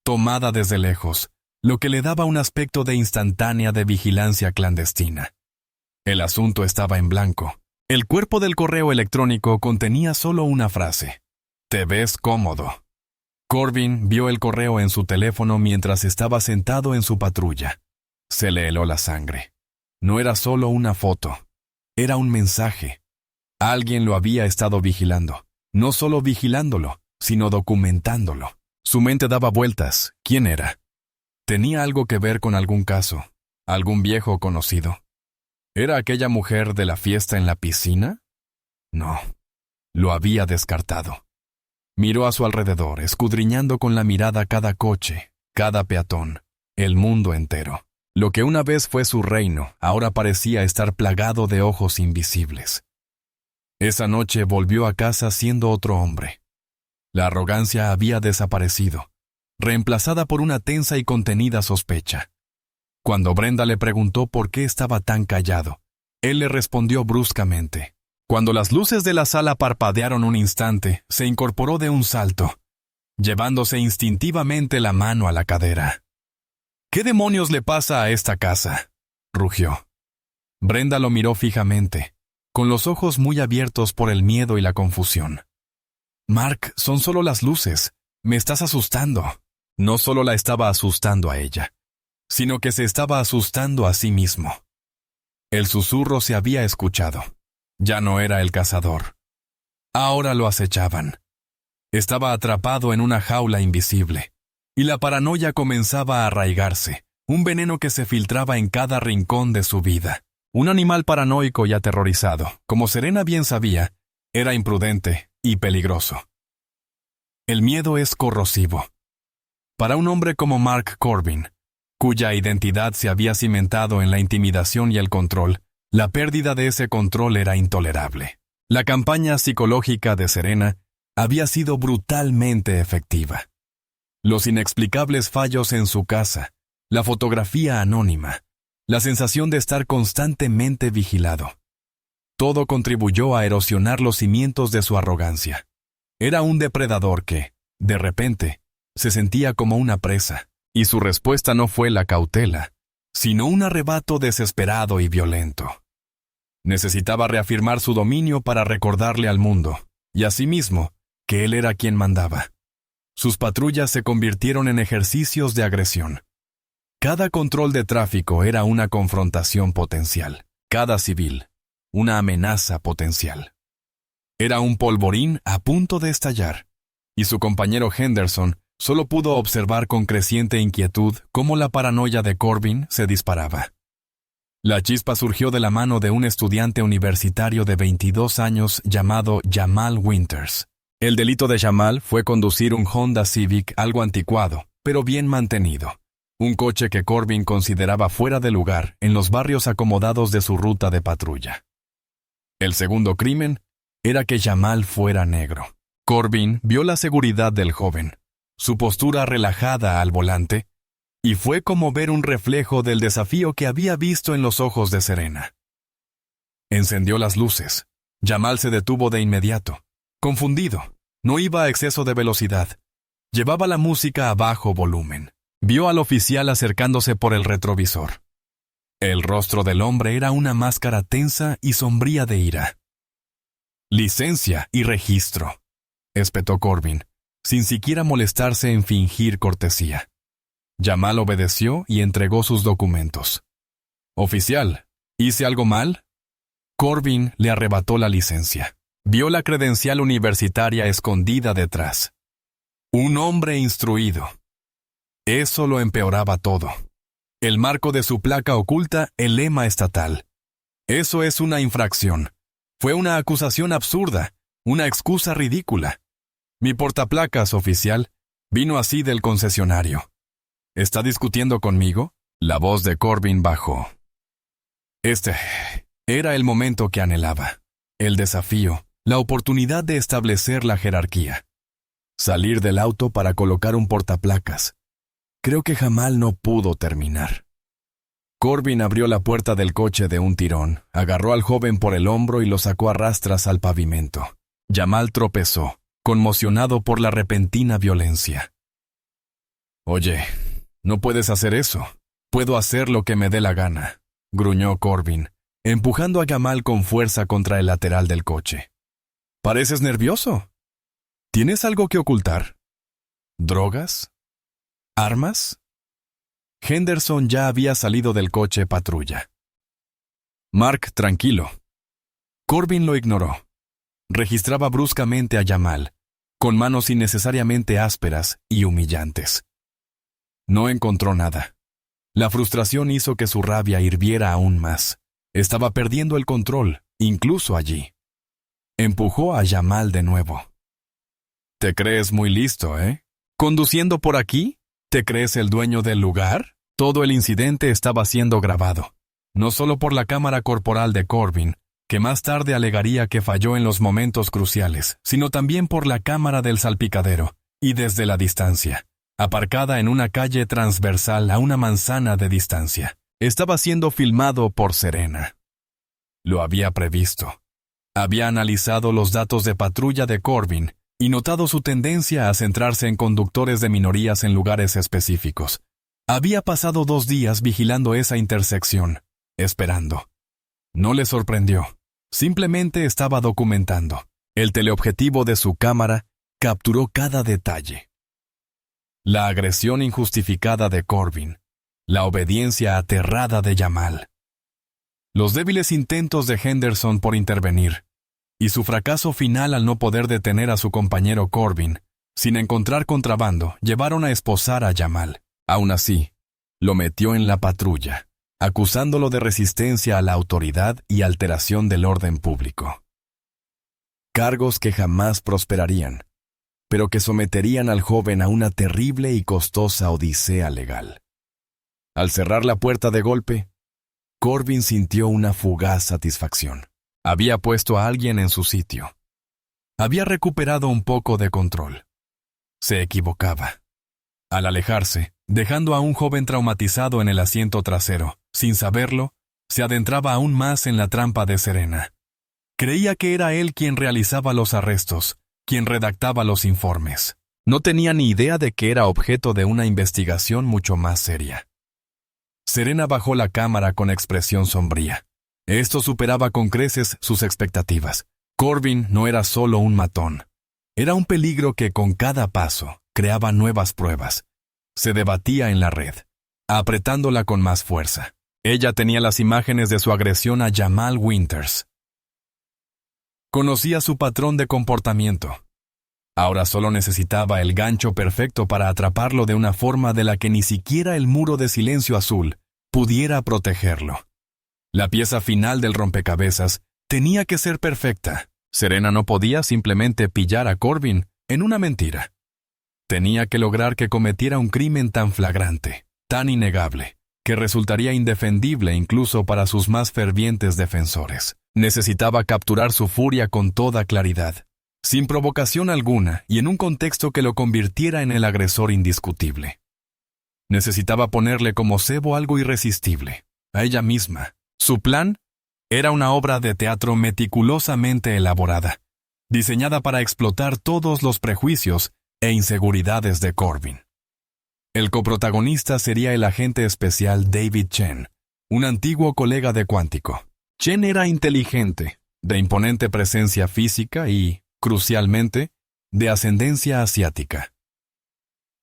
Speaker 1: tomada desde lejos, lo que le daba un aspecto de instantánea de vigilancia clandestina. El asunto estaba en blanco. El cuerpo del correo electrónico contenía solo una frase: «Te ves cómodo». Corbin vio el correo en su teléfono mientras estaba sentado en su patrulla. Se le heló la sangre. No era solo una foto, era un mensaje. Alguien lo había estado vigilando, no solo vigilándolo, sino documentándolo. Su mente daba vueltas. ¿Quién era? ¿Tenía algo que ver con algún caso? ¿Algún viejo conocido? ¿Era aquella mujer de la fiesta en la piscina? No, lo había descartado. Miró a su alrededor, escudriñando con la mirada cada coche, cada peatón, el mundo entero. Lo que una vez fue su reino, ahora parecía estar plagado de ojos invisibles. Esa noche volvió a casa siendo otro hombre. La arrogancia había desaparecido, reemplazada por una tensa y contenida sospecha. Cuando Brenda le preguntó por qué estaba tan callado, él le respondió bruscamente. Cuando las luces de la sala parpadearon un instante, se incorporó de un salto, llevándose instintivamente la mano a la cadera. «¿Qué demonios le pasa a esta casa?», rugió. Brenda lo miró fijamente, con los ojos muy abiertos por el miedo y la confusión. «Mark, son solo las luces. Me estás asustando». No solo la estaba asustando a ella, sino que se estaba asustando a sí mismo. El susurro se había escuchado. Ya no era el cazador. Ahora lo acechaban. Estaba atrapado en una jaula invisible, y la paranoia comenzaba a arraigarse, un veneno que se filtraba en cada rincón de su vida. Un animal paranoico y aterrorizado, como Serena bien sabía, era imprudente y peligroso. El miedo es corrosivo. Para un hombre como Mark Corbin, cuya identidad se había cimentado en la intimidación y el control, la pérdida de ese control era intolerable. La campaña psicológica de Serena había sido brutalmente efectiva. Los inexplicables fallos en su casa, la fotografía anónima, la sensación de estar constantemente vigilado. Todo contribuyó a erosionar los cimientos de su arrogancia. Era un depredador que, de repente, se sentía como una presa, y su respuesta no fue la cautela, sino un arrebato desesperado y violento. Necesitaba reafirmar su dominio para recordarle al mundo, y a sí mismo, que él era quien mandaba. Sus patrullas se convirtieron en ejercicios de agresión. Cada control de tráfico era una confrontación potencial, cada civil, una amenaza potencial. Era un polvorín a punto de estallar, y su compañero Henderson solo pudo observar con creciente inquietud cómo la paranoia de Corbin se disparaba. La chispa surgió de la mano de un estudiante universitario de 22 años llamado Jamal Winters. El delito de Jamal fue conducir un Honda Civic algo anticuado, pero bien mantenido. Un coche que Corbin consideraba fuera de lugar en los barrios acomodados de su ruta de patrulla. El segundo crimen era que Jamal fuera negro. Corbin vio la seguridad del joven, su postura relajada al volante, y fue como ver un reflejo del desafío que había visto en los ojos de Serena. Encendió las luces. Jamal se detuvo de inmediato. Confundido, no iba a exceso de velocidad. Llevaba la música a bajo volumen. Vio al oficial acercándose por el retrovisor. El rostro del hombre era una máscara tensa y sombría de ira. «Licencia y registro», espetó Corbin, sin siquiera molestarse en fingir cortesía. Jamal obedeció y entregó sus documentos. «Oficial, ¿hice algo mal?» Corbin le arrebató la licencia. Vio la credencial universitaria escondida detrás. Un hombre instruido. Eso lo empeoraba todo. El marco de su placa oculta el lema estatal. Eso es una infracción. Fue una acusación absurda, una excusa ridícula. Mi portaplacas, oficial, vino así del concesionario. ¿Está discutiendo conmigo? La voz de Corbin bajó. Este era el momento que anhelaba. El desafío, la oportunidad de establecer la jerarquía. Salir del auto para colocar un portaplacas. Creo que Jamal no pudo terminar. Corbin abrió la puerta del coche de un tirón, agarró al joven por el hombro y lo sacó a rastras al pavimento. Jamal tropezó, conmocionado por la repentina violencia. «Oye, no puedes hacer eso. Puedo hacer lo que me dé la gana», gruñó Corbin, empujando a Jamal con fuerza contra el lateral del coche. «Pareces nervioso. ¿Tienes algo que ocultar? ¿Drogas? ¿Armas?» Henderson ya había salido del coche patrulla. «Mark, tranquilo». Corbin lo ignoró. Registraba bruscamente a Jamal, con manos innecesariamente ásperas y humillantes. No encontró nada. La frustración hizo que su rabia hirviera aún más. Estaba perdiendo el control, incluso allí. Empujó a Jamal de nuevo. «Te crees muy listo, ¿eh? ¿Conduciendo por aquí? ¿Te crees el dueño del lugar?» Todo el incidente estaba siendo grabado, no solo por la cámara corporal de Corbin, que más tarde alegaría que falló en los momentos cruciales, sino también por la cámara del salpicadero, y desde la distancia, aparcada en una calle transversal a una manzana de distancia. Estaba siendo filmado por Serena. Lo había previsto. Había analizado los datos de patrulla de Corbin y notado su tendencia a centrarse en conductores de minorías en lugares específicos. Había pasado 2 días vigilando esa intersección, esperando. No le sorprendió. Simplemente estaba documentando. El teleobjetivo de su cámara capturó cada detalle. La agresión injustificada de Corbin. La obediencia aterrada de Jamal. Los débiles intentos de Henderson por intervenir. Y su fracaso final al no poder detener a su compañero Corbin, sin encontrar contrabando, llevaron a esposar a Jamal. Aún así, lo metió en la patrulla, acusándolo de resistencia a la autoridad y alteración del orden público. Cargos que jamás prosperarían, pero que someterían al joven a una terrible y costosa odisea legal. Al cerrar la puerta de golpe, Corbin sintió una fugaz satisfacción. Había puesto a alguien en su sitio. Había recuperado un poco de control. Se equivocaba. Al alejarse, dejando a un joven traumatizado en el asiento trasero, sin saberlo, se adentraba aún más en la trampa de Serena. Creía que era él quien realizaba los arrestos, quien redactaba los informes. No tenía ni idea de que era objeto de una investigación mucho más seria. Serena bajó la cámara con expresión sombría. Esto superaba con creces sus expectativas. Corbin no era solo un matón. Era un peligro que con cada paso creaba nuevas pruebas. Se debatía en la red, apretándola con más fuerza. Ella tenía las imágenes de su agresión a Jamal Winters. Conocía su patrón de comportamiento. Ahora solo necesitaba el gancho perfecto para atraparlo de una forma de la que ni siquiera el muro de silencio azul pudiera protegerlo. La pieza final del rompecabezas tenía que ser perfecta. Serena no podía simplemente pillar a Corbin en una mentira. Tenía que lograr que cometiera un crimen tan flagrante, tan innegable, que resultaría indefendible incluso para sus más fervientes defensores. Necesitaba capturar su furia con toda claridad, sin provocación alguna y en un contexto que lo convirtiera en el agresor indiscutible. Necesitaba ponerle como cebo algo irresistible, a ella misma. Su plan era una obra de teatro meticulosamente elaborada, diseñada para explotar todos los prejuicios e inseguridades de Corbin. El coprotagonista sería el agente especial David Chen, un antiguo colega de Quantico. Chen era inteligente, de imponente presencia física y, crucialmente, de ascendencia asiática.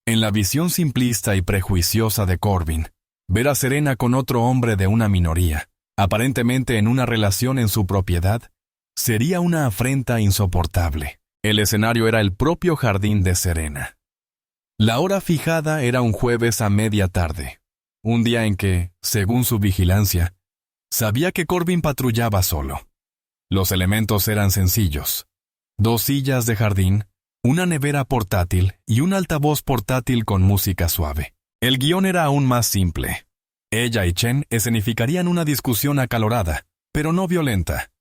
Speaker 1: En la visión simplista y prejuiciosa de Corbin, ver a Serena con otro hombre de una minoría, aparentemente en una relación en su propiedad, sería una afrenta insoportable. El escenario era el propio jardín de Serena. La hora fijada era un jueves a media tarde, un día en que, según su vigilancia, sabía que Corbin patrullaba solo. Los elementos eran sencillos: 2 sillas de jardín, una nevera portátil y un altavoz portátil con música suave. El guión era aún más simple. Ella y Chen escenificarían una discusión acalorada, pero no violenta.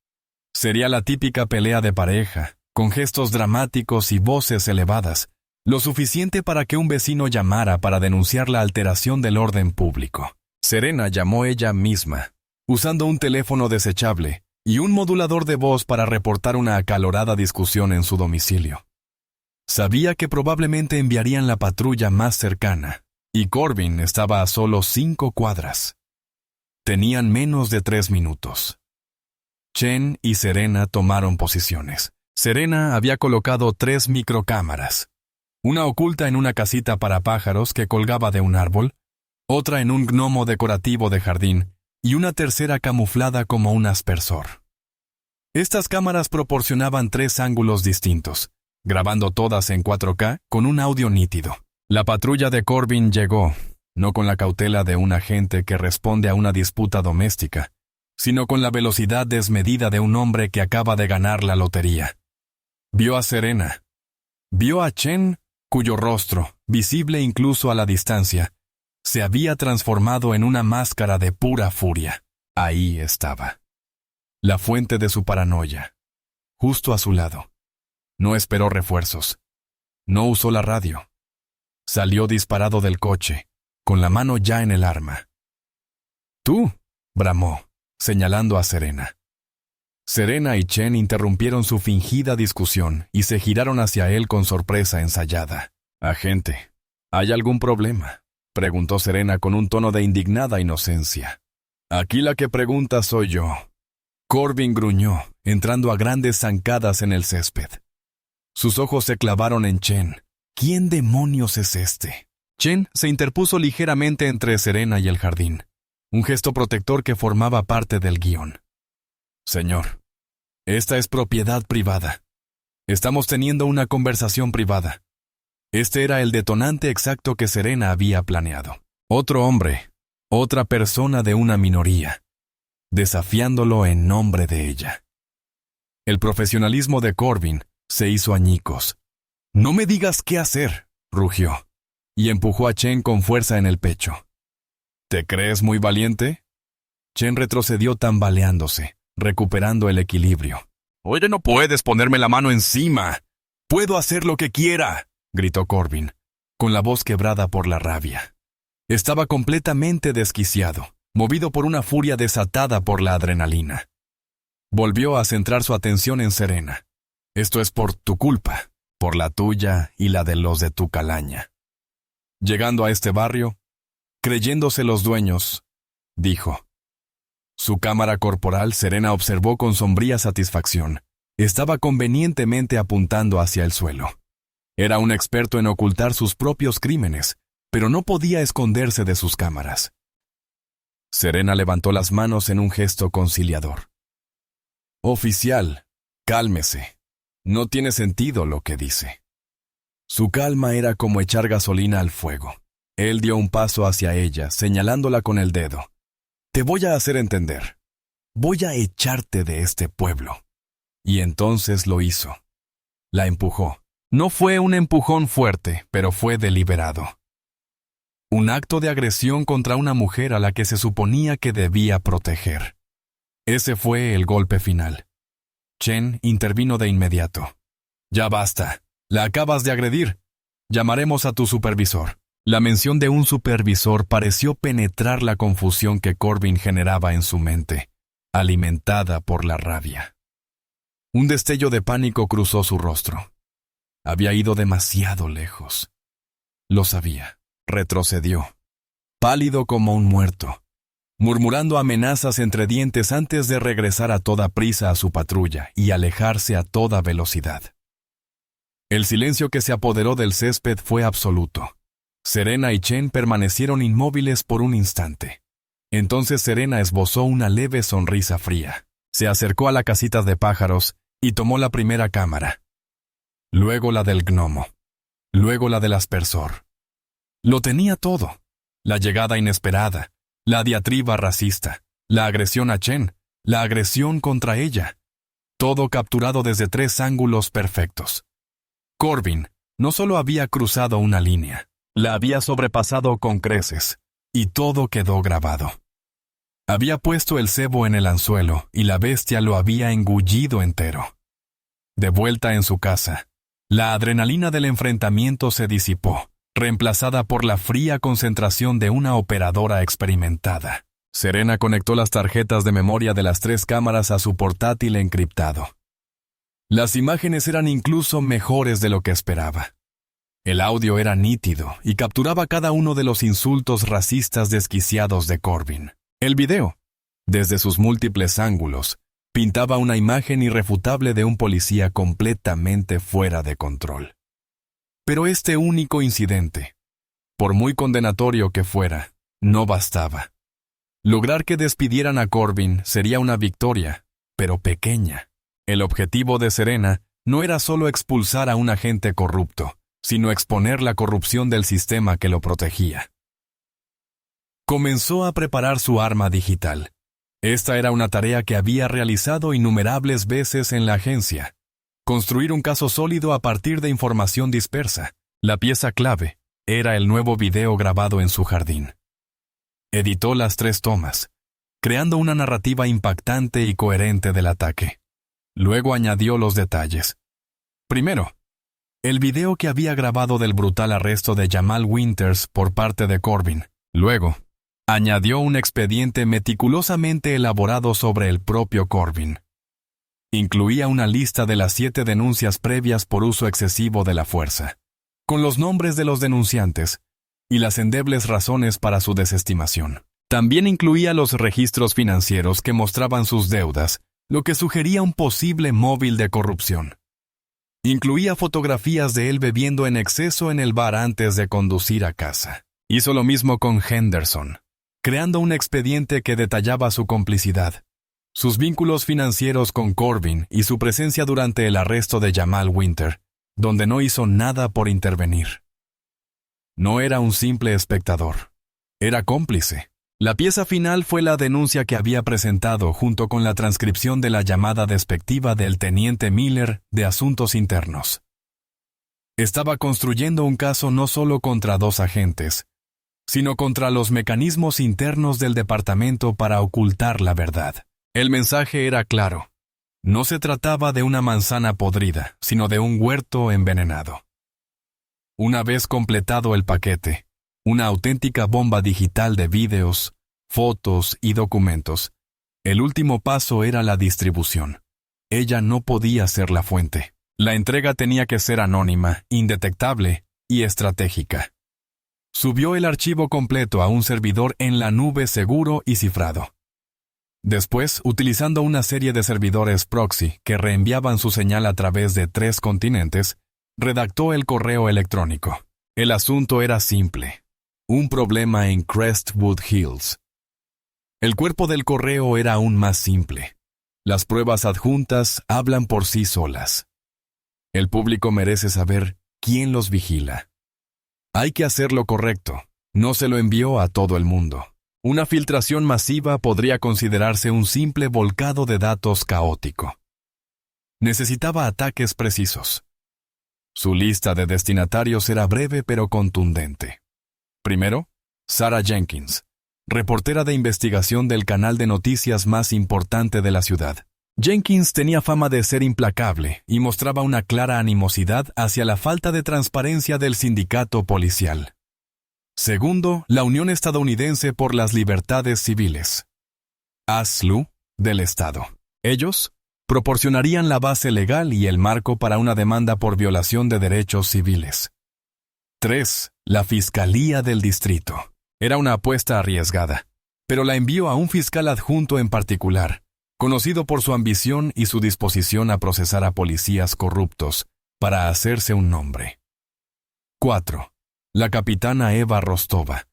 Speaker 1: Sería la típica pelea de pareja, con gestos dramáticos y voces elevadas, lo suficiente para que un vecino llamara para denunciar la alteración del orden público. Serena llamó ella misma, usando un teléfono desechable y un modulador de voz para reportar una acalorada discusión en su domicilio. Sabía que probablemente enviarían la patrulla más cercana, y Corbin estaba a solo 5 cuadras. Tenían menos de 3 minutos. Chen y Serena tomaron posiciones. Serena había colocado 3 microcámaras, una oculta en una casita para pájaros que colgaba de un árbol, otra en un gnomo decorativo de jardín y una tercera camuflada como un aspersor. Estas cámaras proporcionaban 3 ángulos distintos, grabando todas en 4K con un audio nítido. La patrulla de Corbin llegó, no con la cautela de un agente que responde a una disputa doméstica, sino con la velocidad desmedida de un hombre que acaba de ganar la lotería. Vio a Serena. Vio a Chen, cuyo rostro, visible incluso a la distancia, se había transformado en una máscara de pura furia. Ahí estaba. La fuente de su paranoia. Justo a su lado. No esperó refuerzos. No usó la radio. Salió disparado del coche, con la mano ya en el arma. «¡Tú!», bramó, señalando a Serena. Serena y Chen interrumpieron su fingida discusión y se giraron hacia él con sorpresa ensayada. «Agente, ¿hay algún problema?», preguntó Serena con un tono de indignada inocencia. «Aquí la que pregunta soy yo». Corbin gruñó, entrando a grandes zancadas en el césped. Sus ojos se clavaron en Chen. ¿Quién demonios es este? Chen se interpuso ligeramente entre Serena y el jardín, un gesto protector que formaba parte del guión. «Señor, esta es propiedad privada. Estamos teniendo una conversación privada». Este era el detonante exacto que Serena había planeado. Otro hombre, otra persona de una minoría, desafiándolo en nombre de ella. El profesionalismo de Corbin se hizo añicos. No me digas qué hacer, rugió, y empujó a Chen con fuerza en el pecho. ¿Te crees muy valiente? Chen retrocedió tambaleándose, recuperando el equilibrio. Oye, no puedes ponerme la mano encima. Puedo hacer lo que quiera, gritó Corbin, con la voz quebrada por la rabia. Estaba completamente desquiciado, movido por una furia desatada por la adrenalina. Volvió a centrar su atención en Serena. Esto es por tu culpa, por la tuya y la de los de tu calaña. Llegando a este barrio, creyéndose los dueños, dijo. Su cámara corporal, Serena observó con sombría satisfacción. Estaba convenientemente apuntando hacia el suelo. Era un experto en ocultar sus propios crímenes, pero no podía esconderse de sus cámaras. Serena levantó las manos en un gesto conciliador. Oficial, cálmese. No tiene sentido lo que dice. Su calma era como echar gasolina al fuego. Él dio un paso hacia ella, señalándola con el dedo. Te voy a hacer entender. Voy a echarte de este pueblo. Y entonces lo hizo. La empujó. No fue un empujón fuerte, pero fue deliberado. Un acto de agresión contra una mujer a la que se suponía que debía proteger. Ese fue el golpe final. Chen intervino de inmediato. Ya basta. La acabas de agredir. Llamaremos a tu supervisor. La mención de un supervisor pareció penetrar la confusión que Corbin generaba en su mente, alimentada por la rabia. Un destello de pánico cruzó su rostro. Había ido demasiado lejos. Lo sabía. Retrocedió, pálido como un muerto, murmurando amenazas entre dientes antes de regresar a toda prisa a su patrulla y alejarse a toda velocidad. El silencio que se apoderó del césped fue absoluto. Serena y Chen permanecieron inmóviles por un instante. Entonces Serena esbozó una leve sonrisa fría. Se acercó a la casita de pájaros y tomó la primera cámara. Luego la del gnomo. Luego la del aspersor. Lo tenía todo. La llegada inesperada, la diatriba racista, la agresión a Chen, la agresión contra ella. Todo capturado desde 3 ángulos perfectos. Corbin no solo había cruzado una línea, la había sobrepasado con creces, y todo quedó grabado. Había puesto el cebo en el anzuelo y la bestia lo había engullido entero. De vuelta en su casa, la adrenalina del enfrentamiento se disipó, reemplazada por la fría concentración de una operadora experimentada. Serena conectó las tarjetas de memoria de las 3 cámaras a su portátil encriptado. Las imágenes eran incluso mejores de lo que esperaba. El audio era nítido y capturaba cada uno de los insultos racistas desquiciados de Corbin. El video, desde sus múltiples ángulos, pintaba una imagen irrefutable de un policía completamente fuera de control. Pero este único incidente, por muy condenatorio que fuera, no bastaba. Lograr que despidieran a Corbin sería una victoria, pero pequeña. El objetivo de Serena no era solo expulsar a un agente corrupto, sino exponer la corrupción del sistema que lo protegía. Comenzó a preparar su arma digital. Esta era una tarea que había realizado innumerables veces en la agencia. Construir un caso sólido a partir de información dispersa. La pieza clave era el nuevo video grabado en su jardín. Editó las 3 tomas, creando una narrativa impactante y coherente del ataque. Luego añadió los detalles. Primero, el video que había grabado del brutal arresto de Jamal Winters por parte de Corbin. Luego, añadió un expediente meticulosamente elaborado sobre el propio Corbin. Incluía una lista de las 7 denuncias previas por uso excesivo de la fuerza, con los nombres de los denunciantes y las endebles razones para su desestimación. También incluía los registros financieros que mostraban sus deudas, lo que sugería un posible móvil de corrupción. Incluía fotografías de él bebiendo en exceso en el bar antes de conducir a casa. Hizo lo mismo con Henderson, creando un expediente que detallaba su complicidad, sus vínculos financieros con Corbin y su presencia durante el arresto de Jamal Winter, donde no hizo nada por intervenir. No era un simple espectador, era cómplice. La pieza final fue la denuncia que había presentado junto con la transcripción de la llamada despectiva del teniente Miller de Asuntos Internos. Estaba construyendo un caso no solo contra 2 agentes, sino contra los mecanismos internos del departamento para ocultar la verdad. El mensaje era claro. No se trataba de una manzana podrida, sino de un huerto envenenado. Una vez completado el paquete, una auténtica bomba digital de vídeos, fotos y documentos, el último paso era la distribución. Ella no podía ser la fuente. La entrega tenía que ser anónima, indetectable y estratégica. Subió el archivo completo a un servidor en la nube seguro y cifrado. Después, utilizando una serie de servidores proxy que reenviaban su señal a través de 3 continentes, redactó el correo electrónico. El asunto era simple. Un problema en Crestwood Hills. El cuerpo del correo era aún más simple. Las pruebas adjuntas hablan por sí solas. El público merece saber quién los vigila. Hay que hacer lo correcto. No se lo envió a todo el mundo. Una filtración masiva podría considerarse un simple volcado de datos caótico. Necesitaba ataques precisos. Su lista de destinatarios era breve pero contundente. Primero, Sarah Jenkins, reportera de investigación del canal de noticias más importante de la ciudad. Jenkins tenía fama de ser implacable y mostraba una clara animosidad hacia la falta de transparencia del sindicato policial. Segundo, la Unión Estadounidense por las Libertades Civiles. ASLU, del Estado. Ellos proporcionarían la base legal y el marco para una demanda por violación de derechos civiles. 3. La Fiscalía del Distrito. Era una apuesta arriesgada, pero la envió a un fiscal adjunto en particular, conocido por su ambición y su disposición a procesar a policías corruptos para hacerse un nombre. 4. La capitana Eva Rostova,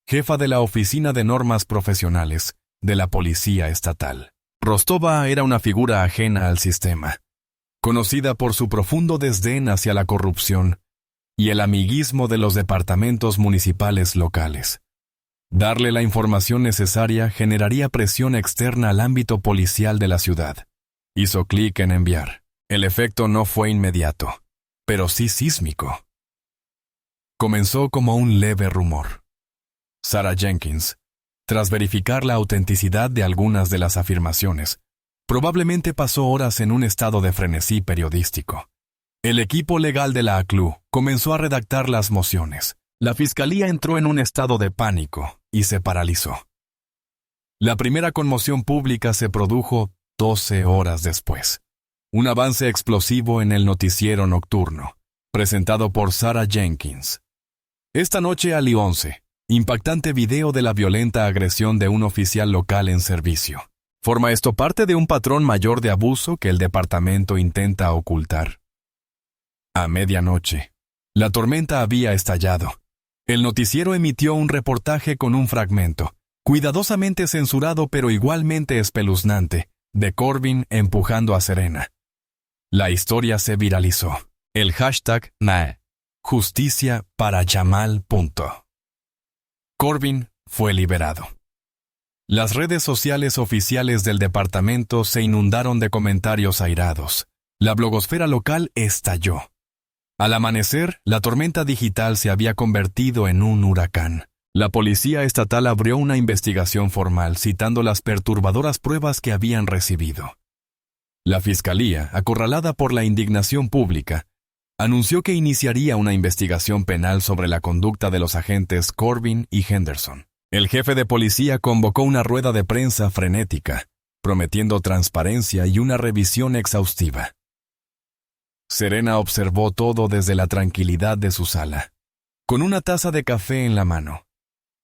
Speaker 1: jefa de la Oficina de Normas Profesionales de la Policía Estatal. Rostova era una figura ajena al sistema, conocida por su profundo desdén hacia la corrupción y el amiguismo de los departamentos municipales locales. Darle la información necesaria generaría presión externa al ámbito policial de la ciudad. Hizo clic en enviar. El efecto no fue inmediato, pero sí sísmico. Comenzó como un leve rumor. Sarah Jenkins, tras verificar la autenticidad de algunas de las afirmaciones, probablemente pasó horas en un estado de frenesí periodístico. El equipo legal de la ACLU comenzó a redactar las mociones. La fiscalía entró en un estado de pánico y se paralizó. La primera conmoción pública se produjo 12 horas después. Un avance explosivo en el noticiero nocturno, presentado por Sarah Jenkins. Esta noche a las 11, impactante video de la violenta agresión de un oficial local en servicio. ¿Forma esto parte de un patrón mayor de abuso que el departamento intenta ocultar? A medianoche, la tormenta había estallado. El noticiero emitió un reportaje con un fragmento, cuidadosamente censurado pero igualmente espeluznante, de Corbin empujando a Serena. La historia se viralizó. El hashtag #Justicia para Jamal. Corbin fue liberado. Las redes sociales oficiales del departamento se inundaron de comentarios airados. La blogosfera local estalló. Al amanecer, la tormenta digital se había convertido en un huracán. La policía estatal abrió una investigación formal citando las perturbadoras pruebas que habían recibido. La fiscalía, acorralada por la indignación pública, anunció que iniciaría una investigación penal sobre la conducta de los agentes Corbin y Henderson. El jefe de policía convocó una rueda de prensa frenética, prometiendo transparencia y una revisión exhaustiva. Serena observó todo desde la tranquilidad de su sala, con una taza de café en la mano.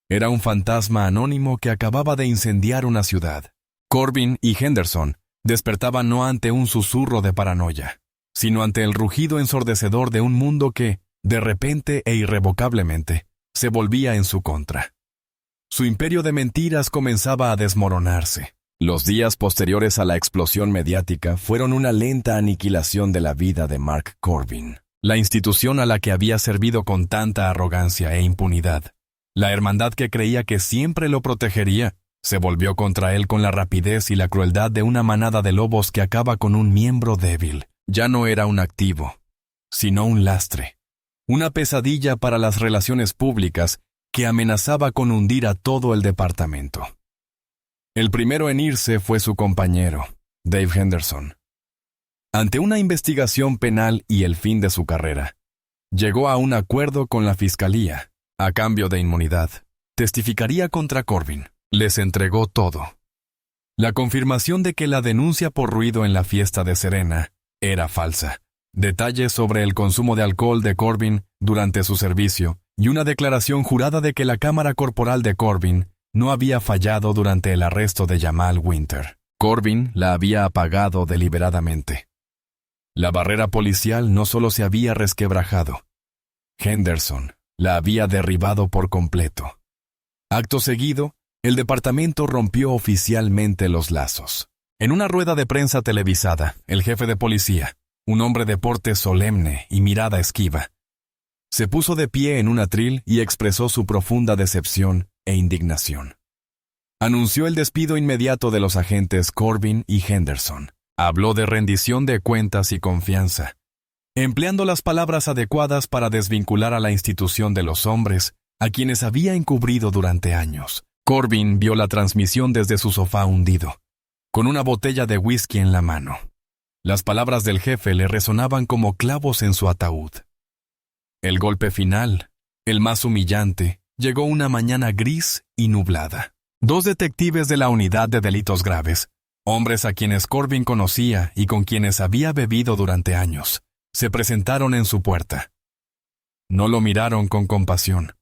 Speaker 1: Era un fantasma anónimo que acababa de incendiar una ciudad. Corbin y Henderson despertaban no ante un susurro de paranoia, sino ante el rugido ensordecedor de un mundo que, de repente e irrevocablemente, se volvía en su contra. Su imperio de mentiras comenzaba a desmoronarse. Los días posteriores a la explosión mediática fueron una lenta aniquilación de la vida de Mark Corbin, la institución a la que había servido con tanta arrogancia e impunidad. La hermandad que creía que siempre lo protegería, se volvió contra él con la rapidez y la crueldad de una manada de lobos que acaba con un miembro débil. Ya no era un activo, sino un lastre. Una pesadilla para las relaciones públicas que amenazaba con hundir a todo el departamento. El primero en irse fue su compañero, Dave Henderson. Ante una investigación penal y el fin de su carrera, llegó a un acuerdo con la fiscalía. A cambio de inmunidad, testificaría contra Corbin. Les entregó todo. La confirmación de que la denuncia por ruido en la fiesta de Serena era falsa. Detalles sobre el consumo de alcohol de Corbin durante su servicio y una declaración jurada de que la cámara corporal de Corbin no había fallado durante el arresto de Jamal Winter. Corbin la había apagado deliberadamente. La barrera policial no solo se había resquebrajado. Henderson la había derribado por completo. Acto seguido, el departamento rompió oficialmente los lazos. En una rueda de prensa televisada, el jefe de policía, un hombre de porte solemne y mirada esquiva, se puso de pie en un atril y expresó su profunda decepción e indignación. Anunció el despido inmediato de los agentes Corbin y Henderson. Habló de rendición de cuentas y confianza, empleando las palabras adecuadas para desvincular a la institución de los hombres a quienes había encubrido durante años. Corbin vio la transmisión desde su sofá hundido, con una botella de whisky en la mano. Las palabras del jefe le resonaban como clavos en su ataúd. El golpe final, el más humillante, llegó una mañana gris y nublada. 2 detectives de la Unidad de Delitos Graves, hombres a quienes Corbin conocía y con quienes había bebido durante años, se presentaron en su puerta. No lo miraron con compasión,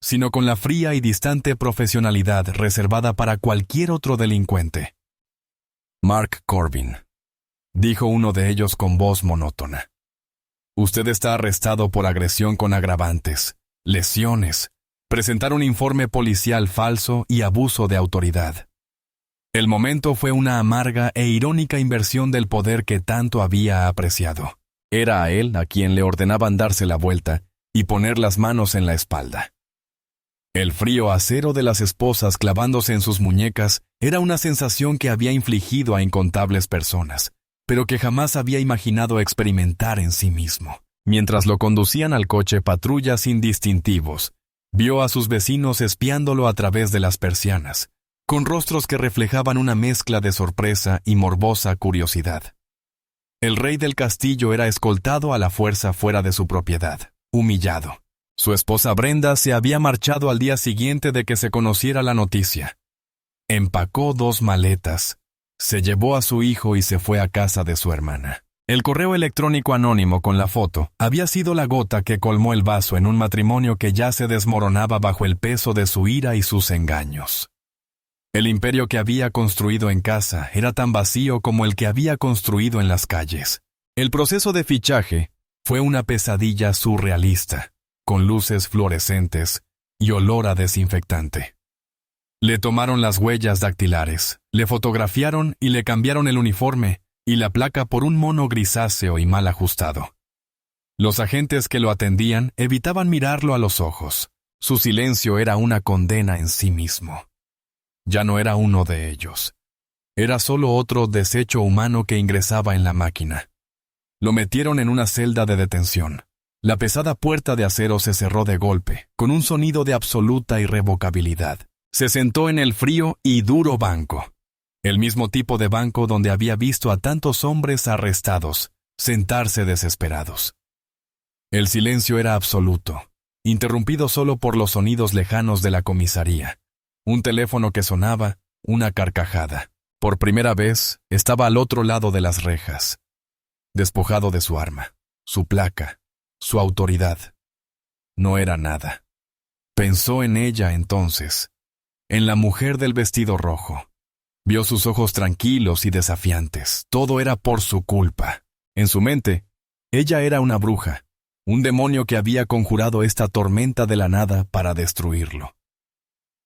Speaker 1: sino con la fría y distante profesionalidad reservada para cualquier otro delincuente. Mark Corbin, dijo uno de ellos con voz monótona. Usted está arrestado por agresión con agravantes, lesiones, presentar un informe policial falso y abuso de autoridad. El momento fue una amarga e irónica inversión del poder que tanto había apreciado. Era a él a quien le ordenaban darse la vuelta y poner las manos en la espalda. El frío acero de las esposas clavándose en sus muñecas era una sensación que había infligido a incontables personas, pero que jamás había imaginado experimentar en sí mismo. Mientras lo conducían al coche patrullas sin distintivos, vio a sus vecinos espiándolo a través de las persianas, con rostros que reflejaban una mezcla de sorpresa y morbosa curiosidad. El rey del castillo era escoltado a la fuerza fuera de su propiedad, humillado. Su esposa Brenda se había marchado al día siguiente de que se conociera la noticia. Empacó 2 maletas, se llevó a su hijo y se fue a casa de su hermana. El correo electrónico anónimo con la foto había sido la gota que colmó el vaso en un matrimonio que ya se desmoronaba bajo el peso de su ira y sus engaños. El imperio que había construido en casa era tan vacío como el que había construido en las calles. El proceso de fichaje fue una pesadilla surrealista, con luces fluorescentes y olor a desinfectante. Le tomaron las huellas dactilares, le fotografiaron y le cambiaron el uniforme y la placa por un mono grisáceo y mal ajustado. Los agentes que lo atendían evitaban mirarlo a los ojos. Su silencio era una condena en sí mismo. Ya no era uno de ellos. Era solo otro desecho humano que ingresaba en la máquina. Lo metieron en una celda de detención. La pesada puerta de acero se cerró de golpe, con un sonido de absoluta irrevocabilidad. Se sentó en el frío y duro banco. El mismo tipo de banco donde había visto a tantos hombres arrestados, sentarse desesperados. El silencio era absoluto, interrumpido solo por los sonidos lejanos de la comisaría. Un teléfono que sonaba, una carcajada. Por primera vez, estaba al otro lado de las rejas. Despojado de su arma, su placa, su autoridad. No era nada. Pensó en ella entonces, en la mujer del vestido rojo. Vio sus ojos tranquilos y desafiantes. Todo era por su culpa. En su mente, ella era una bruja, un demonio que había conjurado esta tormenta de la nada para destruirlo.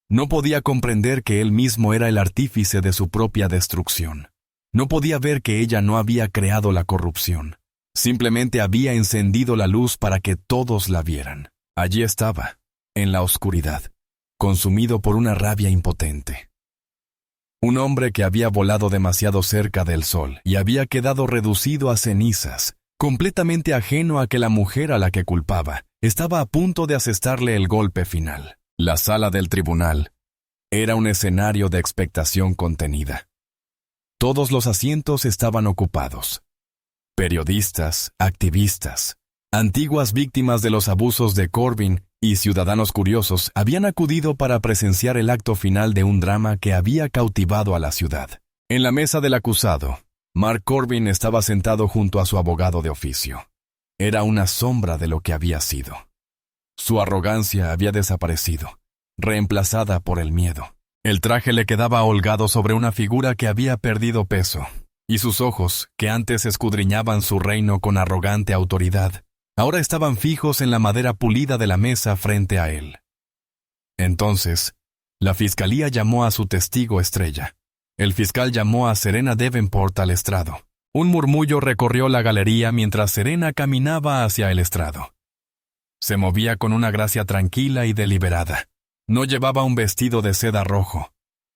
Speaker 1: No podía comprender que él mismo era el artífice de su propia destrucción. No podía ver que ella no había creado la corrupción. Simplemente había encendido la luz para que todos la vieran. Allí estaba, en la oscuridad, consumido por una rabia impotente. Un hombre que había volado demasiado cerca del sol y había quedado reducido a cenizas, completamente ajeno a que la mujer a la que culpaba estaba a punto de asestarle el golpe final. La sala del tribunal era un escenario de expectación contenida. Todos los asientos estaban ocupados. Periodistas, activistas, antiguas víctimas de los abusos de Corbin y ciudadanos curiosos habían acudido para presenciar el acto final de un drama que había cautivado a la ciudad. En la mesa del acusado, Mark Corbin estaba sentado junto a su abogado de oficio. Era una sombra de lo que había sido. Su arrogancia había desaparecido, reemplazada por el miedo. El traje le quedaba holgado sobre una figura que había perdido peso, y sus ojos, que antes escudriñaban su reino con arrogante autoridad, ahora estaban fijos en la madera pulida de la mesa frente a él. Entonces, la fiscalía llamó a su testigo estrella. El fiscal llamó a Serena Davenport al estrado. Un murmullo recorrió la galería mientras Serena caminaba hacia el estrado. Se movía con una gracia tranquila y deliberada. No llevaba un vestido de seda rojo.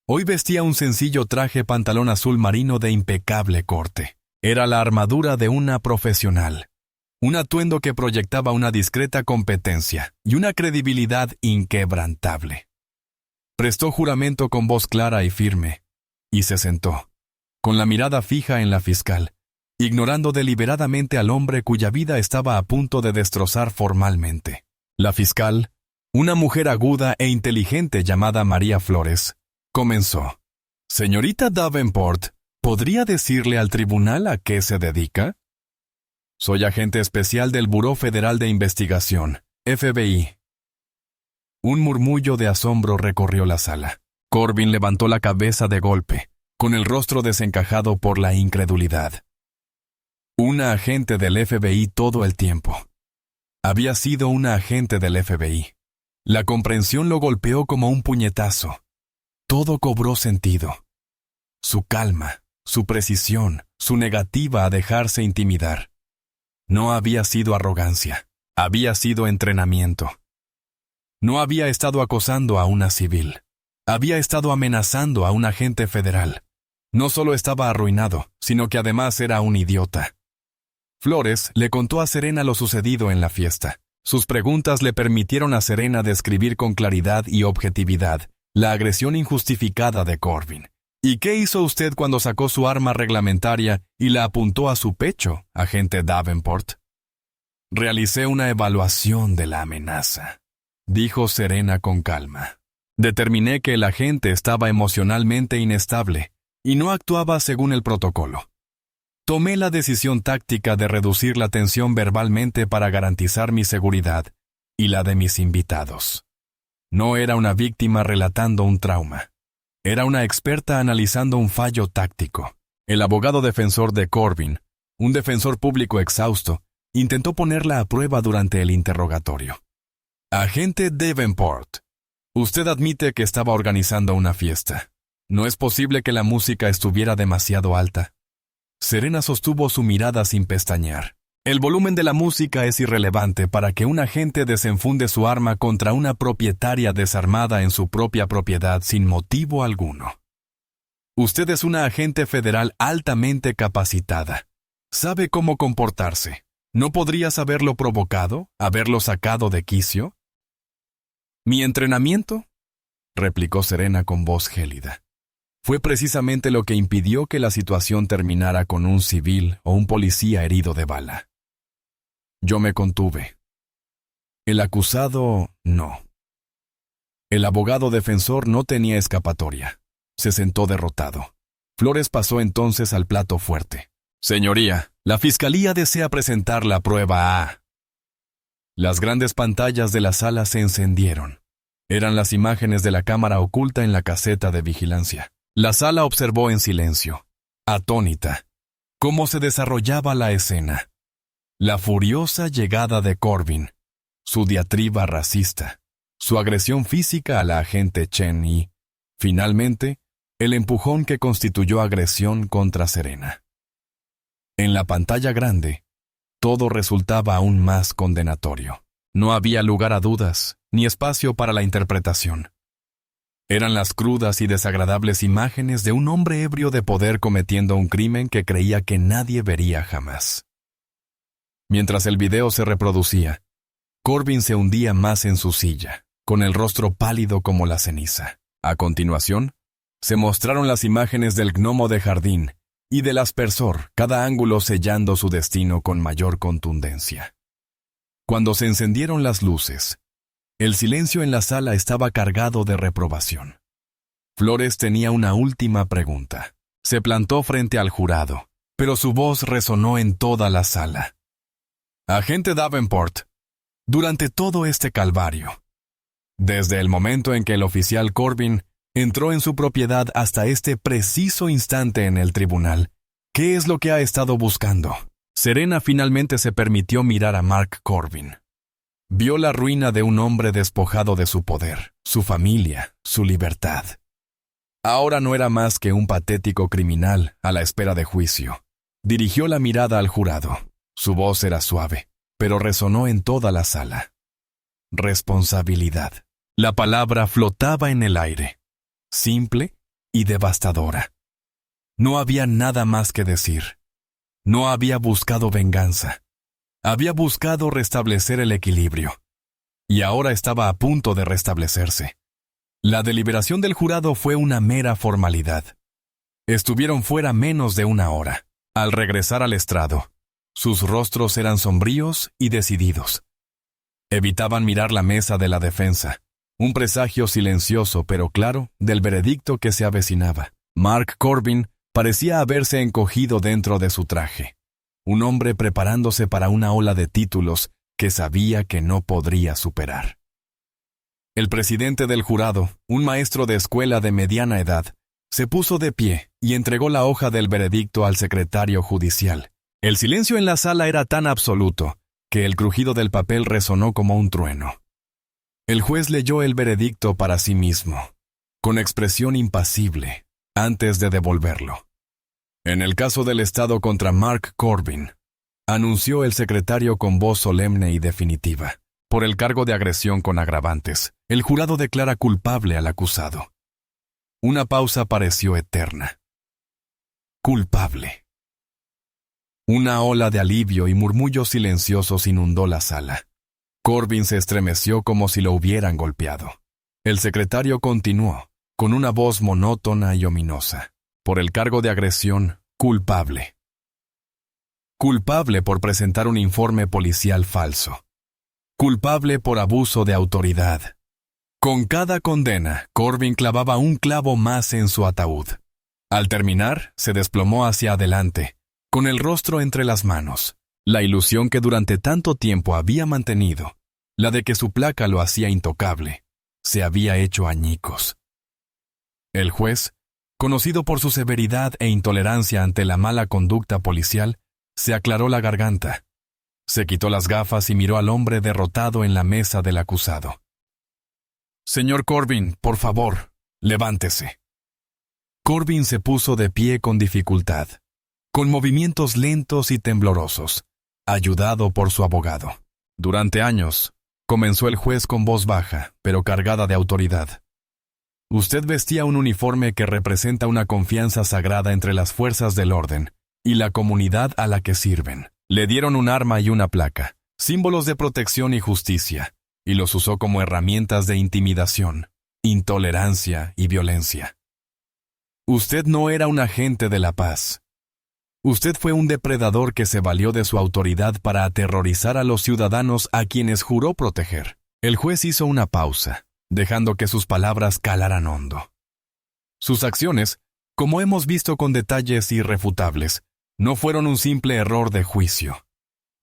Speaker 1: Hoy vestía un sencillo traje pantalón azul marino de impecable corte. Era la armadura de una profesional. Un atuendo que proyectaba una discreta competencia y una credibilidad inquebrantable. Prestó juramento con voz clara y firme, y se sentó, con la mirada fija en la fiscal, ignorando deliberadamente al hombre cuya vida estaba a punto de destrozar formalmente. La fiscal, una mujer aguda e inteligente llamada María Flores, comenzó. «Señorita Davenport, ¿podría decirle al tribunal a qué se dedica?» «Soy agente especial del Buró Federal de Investigación, FBI». Un murmullo de asombro recorrió la sala. Corbin levantó la cabeza de golpe, con el rostro desencajado por la incredulidad. Una agente del FBI todo el tiempo. Había sido una agente del FBI. La comprensión lo golpeó como un puñetazo. Todo cobró sentido. Su calma, su precisión, su negativa a dejarse intimidar. No había sido arrogancia, había sido entrenamiento. No había estado acosando a una civil. Había estado amenazando a un agente federal. No solo estaba arruinado, sino que además era un idiota. Flores le contó a Serena lo sucedido en la fiesta. Sus preguntas le permitieron a Serena describir con claridad y objetividad la agresión injustificada de Corbin. ¿Y qué hizo usted cuando sacó su arma reglamentaria y la apuntó a su pecho, agente Davenport? Realicé una evaluación de la amenaza, dijo Serena con calma. Determiné que el agente estaba emocionalmente inestable y no actuaba según el protocolo. Tomé la decisión táctica de reducir la tensión verbalmente para garantizar mi seguridad y la de mis invitados. No era una víctima relatando un trauma. Era una experta analizando un fallo táctico. El abogado defensor de Corbin, un defensor público exhausto, intentó ponerla a prueba durante el interrogatorio. Agente Davenport, usted admite que estaba organizando una fiesta. ¿No es posible que la música estuviera demasiado alta? Serena sostuvo su mirada sin pestañear. El volumen de la música es irrelevante para que un agente desenfunde su arma contra una propietaria desarmada en su propia propiedad sin motivo alguno. Usted es una agente federal altamente capacitada. Sabe cómo comportarse. ¿No podrías haberlo provocado, haberlo sacado de quicio? ¿Mi entrenamiento?, replicó Serena con voz gélida. Fue precisamente lo que impidió que la situación terminara con un civil o un policía herido de bala. Yo me contuve. El acusado, no. El abogado defensor no tenía escapatoria. Se sentó derrotado. Flores pasó entonces al plato fuerte. Señoría, la fiscalía desea presentar la prueba A. Las grandes pantallas de la sala se encendieron. Eran las imágenes de la cámara oculta en la caseta de vigilancia. La sala observó en silencio, atónita, cómo se desarrollaba la escena. La furiosa llegada de Corbin, su diatriba racista, su agresión física a la agente Chen y, finalmente, el empujón que constituyó agresión contra Serena. En la pantalla grande, todo resultaba aún más condenatorio. No había lugar a dudas, ni espacio para la interpretación. Eran las crudas y desagradables imágenes de un hombre ebrio de poder cometiendo un crimen que creía que nadie vería jamás. Mientras el video se reproducía, Corbin se hundía más en su silla, con el rostro pálido como la ceniza. A continuación, se mostraron las imágenes del gnomo de jardín y del aspersor, cada ángulo sellando su destino con mayor contundencia. Cuando se encendieron las luces, el silencio en la sala estaba cargado de reprobación. Flores tenía una última pregunta. Se plantó frente al jurado, pero su voz resonó en toda la sala. Agente Davenport, durante todo este calvario, desde el momento en que el oficial Corbin entró en su propiedad hasta este preciso instante en el tribunal, ¿qué es lo que ha estado buscando? Serena finalmente se permitió mirar a Mark Corbin. Vio la ruina de un hombre despojado de su poder, su familia, su libertad. Ahora no era más que un patético criminal a la espera de juicio. Dirigió la mirada al jurado. Su voz era suave, pero resonó en toda la sala. Responsabilidad. La palabra flotaba en el aire, simple y devastadora. No había nada más que decir. No había buscado venganza. Había buscado restablecer el equilibrio. Y ahora estaba a punto de restablecerse. La deliberación del jurado fue una mera formalidad. Estuvieron fuera menos de una hora. Al regresar al estrado, sus rostros eran sombríos y decididos. Evitaban mirar la mesa de la defensa, un presagio silencioso pero claro del veredicto que se avecinaba. Mark Corbin parecía haberse encogido dentro de su traje, un hombre preparándose para una ola de títulos que sabía que no podría superar. El presidente del jurado, un maestro de escuela de mediana edad, se puso de pie y entregó la hoja del veredicto al secretario judicial. El silencio en la sala era tan absoluto que el crujido del papel resonó como un trueno. El juez leyó el veredicto para sí mismo, con expresión impasible, antes de devolverlo. En el caso del Estado contra Mark Corbin, anunció el secretario con voz solemne y definitiva. Por el cargo de agresión con agravantes, el jurado declara culpable al acusado. Una pausa pareció eterna. Culpable. Una ola de alivio y murmullos silenciosos inundó la sala. Corbin se estremeció como si lo hubieran golpeado. El secretario continuó, con una voz monótona y ominosa. Por el cargo de agresión, culpable. Culpable por presentar un informe policial falso. Culpable por abuso de autoridad. Con cada condena, Corbin clavaba un clavo más en su ataúd. Al terminar, se desplomó hacia adelante, con el rostro entre las manos. La ilusión que durante tanto tiempo había mantenido, la de que su placa lo hacía intocable, se había hecho añicos. El juez, conocido por su severidad e intolerancia ante la mala conducta policial, se aclaró la garganta. Se quitó las gafas y miró al hombre derrotado en la mesa del acusado. «Señor Corbin, por favor, levántese». Corbin se puso de pie con dificultad, con movimientos lentos y temblorosos, ayudado por su abogado. «Durante años», comenzó el juez con voz baja, pero cargada de autoridad, «usted vestía un uniforme que representa una confianza sagrada entre las fuerzas del orden y la comunidad a la que sirven. Le dieron un arma y una placa, símbolos de protección y justicia, y los usó como herramientas de intimidación, intolerancia y violencia. Usted no era un agente de la paz. Usted fue un depredador que se valió de su autoridad para aterrorizar a los ciudadanos a quienes juró proteger». El juez hizo una pausa, dejando que sus palabras calaran hondo. Sus acciones, como hemos visto con detalles irrefutables, no fueron un simple error de juicio.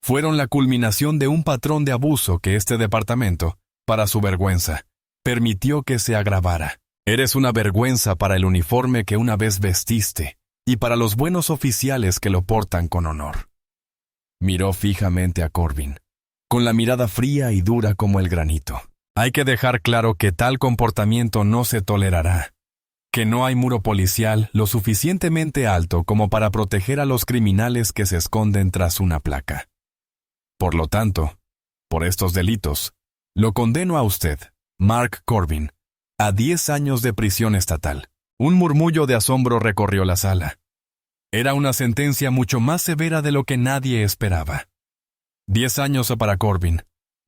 Speaker 1: Fueron la culminación de un patrón de abuso que este departamento, para su vergüenza, permitió que se agravara. Eres una vergüenza para el uniforme que una vez vestiste y para los buenos oficiales que lo portan con honor. Miró fijamente a Corbin, con la mirada fría y dura como el granito. Hay que dejar claro que tal comportamiento no se tolerará. Que no hay muro policial lo suficientemente alto como para proteger a los criminales que se esconden tras una placa. Por lo tanto, por estos delitos, lo condeno a usted, Mark Corbin, a 10 años de prisión estatal. Un murmullo de asombro recorrió la sala. Era una sentencia mucho más severa de lo que nadie esperaba. 10 años para Corbin,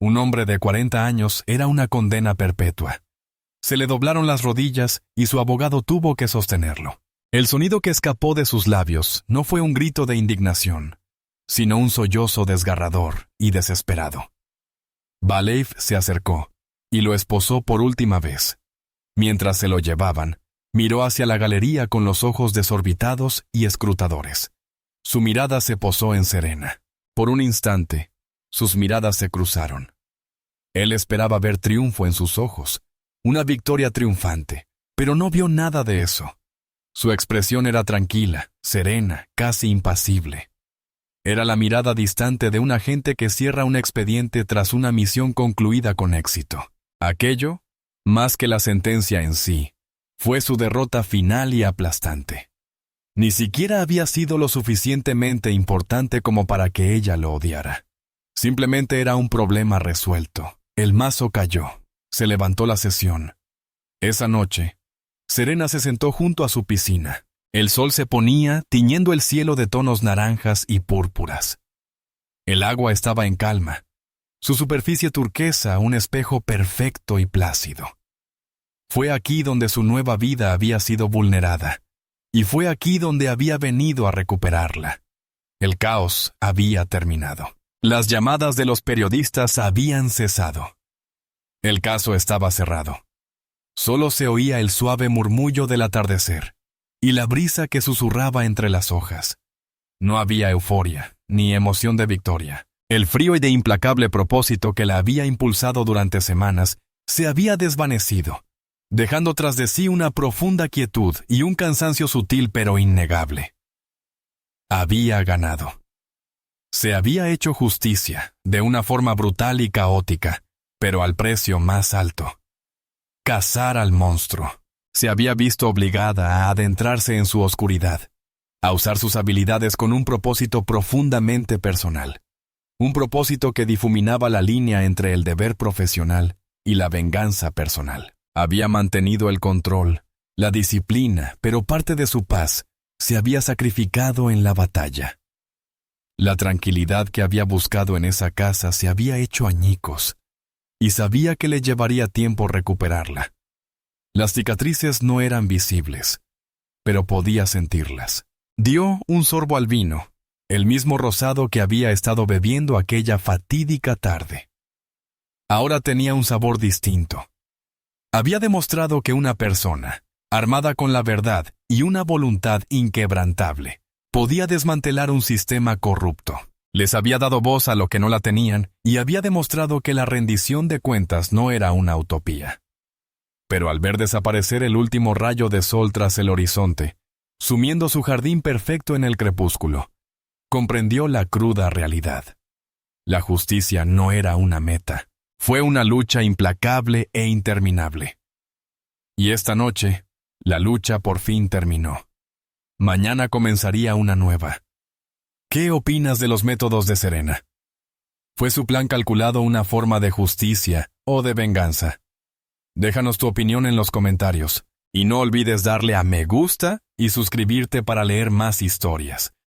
Speaker 1: Un hombre de 40 años era una condena perpetua. Se le doblaron las rodillas y su abogado tuvo que sostenerlo. El sonido que escapó de sus labios no fue un grito de indignación, sino un sollozo desgarrador y desesperado. Baleif se acercó y lo esposó por última vez. Mientras se lo llevaban, miró hacia la galería con los ojos desorbitados y escrutadores. Su mirada se posó en Serena. Por un instante, sus miradas se cruzaron. Él esperaba ver triunfo en sus ojos, una victoria triunfante, pero no vio nada de eso. Su expresión era tranquila, serena, casi impasible. Era la mirada distante de un agente que cierra un expediente tras una misión concluida con éxito. Aquello, más que la sentencia en sí, fue su derrota final y aplastante. Ni siquiera había sido lo suficientemente importante como para que ella lo odiara. Simplemente era un problema resuelto. El mazo cayó. Se levantó la sesión. Esa noche, Serena se sentó junto a su piscina. El sol se ponía, tiñendo el cielo de tonos naranjas y púrpuras. El agua estaba en calma. Su superficie turquesa, un espejo perfecto y plácido. Fue aquí donde su nueva vida había sido vulnerada, y fue aquí donde había venido a recuperarla. El caos había terminado. Las llamadas de los periodistas habían cesado. El caso estaba cerrado. Solo se oía el suave murmullo del atardecer y la brisa que susurraba entre las hojas. No había euforia, ni emoción de victoria. El frío y de implacable propósito que la había impulsado durante semanas se había desvanecido, dejando tras de sí una profunda quietud y un cansancio sutil pero innegable. Había ganado. Se había hecho justicia, de una forma brutal y caótica, pero al precio más alto. Cazar al monstruo. Se había visto obligada a adentrarse en su oscuridad, a usar sus habilidades con un propósito profundamente personal. Un propósito que difuminaba la línea entre el deber profesional y la venganza personal. Había mantenido el control, la disciplina, pero parte de su paz se había sacrificado en la batalla. La tranquilidad que había buscado en esa casa se había hecho añicos, y sabía que le llevaría tiempo recuperarla. Las cicatrices no eran visibles, pero podía sentirlas. Dio un sorbo al vino, el mismo rosado que había estado bebiendo aquella fatídica tarde. Ahora tenía un sabor distinto. Había demostrado que una persona, armada con la verdad y una voluntad inquebrantable, podía desmantelar un sistema corrupto. Les había dado voz a lo que no la tenían y había demostrado que la rendición de cuentas no era una utopía. Pero al ver desaparecer el último rayo de sol tras el horizonte, sumiendo su jardín perfecto en el crepúsculo, comprendió la cruda realidad. La justicia no era una meta, fue una lucha implacable e interminable. Y esta noche, la lucha por fin terminó. Mañana comenzaría una nueva. ¿Qué opinas de los métodos de Serena? ¿Fue su plan calculado una forma de justicia o de venganza? Déjanos tu opinión en los comentarios, y no olvides darle a me gusta y suscribirte para leer más historias.